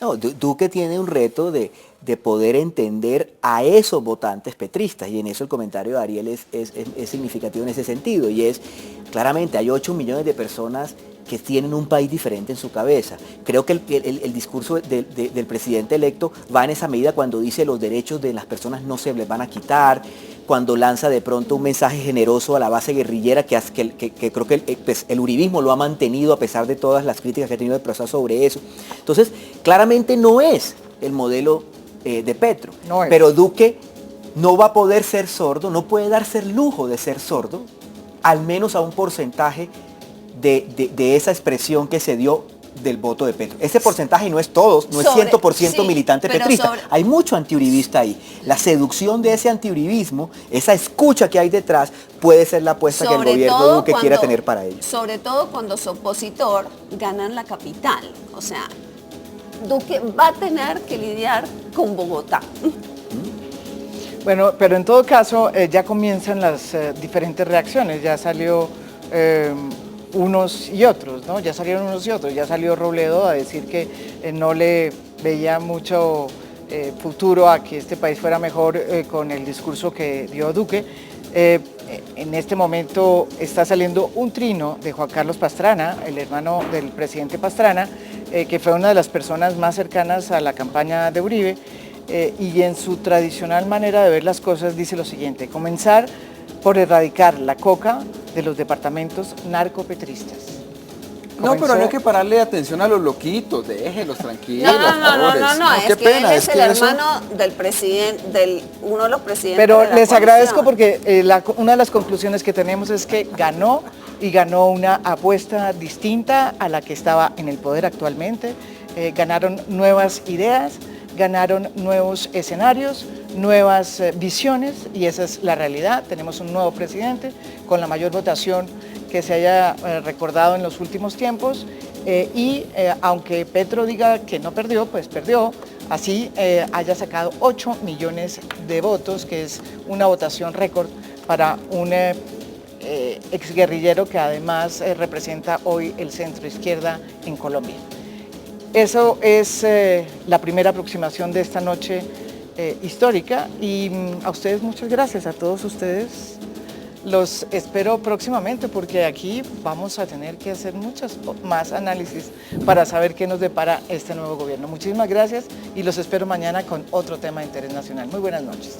Speaker 4: No, Duque tiene un reto de poder entender a esos votantes petristas, y en eso el comentario de Ariel es significativo en ese sentido, y es, claramente, hay 8 millones de personas que tienen un país diferente en su cabeza. Creo que el discurso del presidente electo va en esa medida cuando dice los derechos de las personas no se les van a quitar, cuando lanza de pronto un mensaje generoso a la base guerrillera que creo que el uribismo lo ha mantenido a pesar de todas las críticas que ha tenido el proceso sobre eso. Entonces, claramente no es el modelo de Petro, pero Duque no va a poder ser sordo, no puede darse el lujo de ser sordo, al menos a un porcentaje de esa expresión que se dio del voto de Petro. Ese porcentaje no es todos, no es 100% militante petrista. Hay mucho antiuribista ahí. La seducción de ese antiuribismo, esa escucha que hay detrás, puede ser la apuesta que el gobierno Duque quiera tener para ellos.
Speaker 2: Sobre todo cuando su opositor gana en la capital. O sea, Duque va a tener que lidiar con Bogotá.
Speaker 1: Bueno, pero en todo caso ya comienzan las diferentes reacciones. Ya salió unos y otros, ¿no? Ya salieron unos y otros. Ya salió Robledo a decir que no le veía mucho futuro a que este país fuera mejor con el discurso que dio Duque. en este momento está saliendo un trino de Juan Carlos Pastrana, el hermano del presidente Pastrana, que fue una de las personas más cercanas a la campaña de Uribe, y en su tradicional manera de ver las cosas dice lo siguiente: comenzar por erradicar la coca de los departamentos narcopetristas.
Speaker 3: No, pero no hay que pararle atención a los loquitos, déjenlos tranquilos.
Speaker 2: No, es
Speaker 3: qué
Speaker 2: que
Speaker 3: pena,
Speaker 2: él es el
Speaker 3: que eso-
Speaker 2: hermano del presidente, uno de los presidentes
Speaker 1: Pero
Speaker 2: de la
Speaker 1: les agradezco
Speaker 2: coalición.
Speaker 1: porque una de las conclusiones que tenemos es que ganó, y ganó una apuesta distinta a la que estaba en el poder actualmente. Ganaron nuevas ideas, ganaron nuevos escenarios, nuevas visiones, y esa es la realidad. Tenemos un nuevo presidente con la mayor votación que se haya recordado en los últimos tiempos, y aunque Petro diga que no perdió, pues perdió, así haya sacado 8 millones de votos, que es una votación récord para un exguerrillero que además representa hoy el centro izquierda en Colombia. Eso es la primera aproximación de esta noche histórica, y a ustedes muchas gracias, a todos ustedes. Los espero próximamente porque aquí vamos a tener que hacer muchos más análisis para saber qué nos depara este nuevo gobierno. Muchísimas gracias y los espero mañana con otro tema de interés nacional. Muy buenas noches.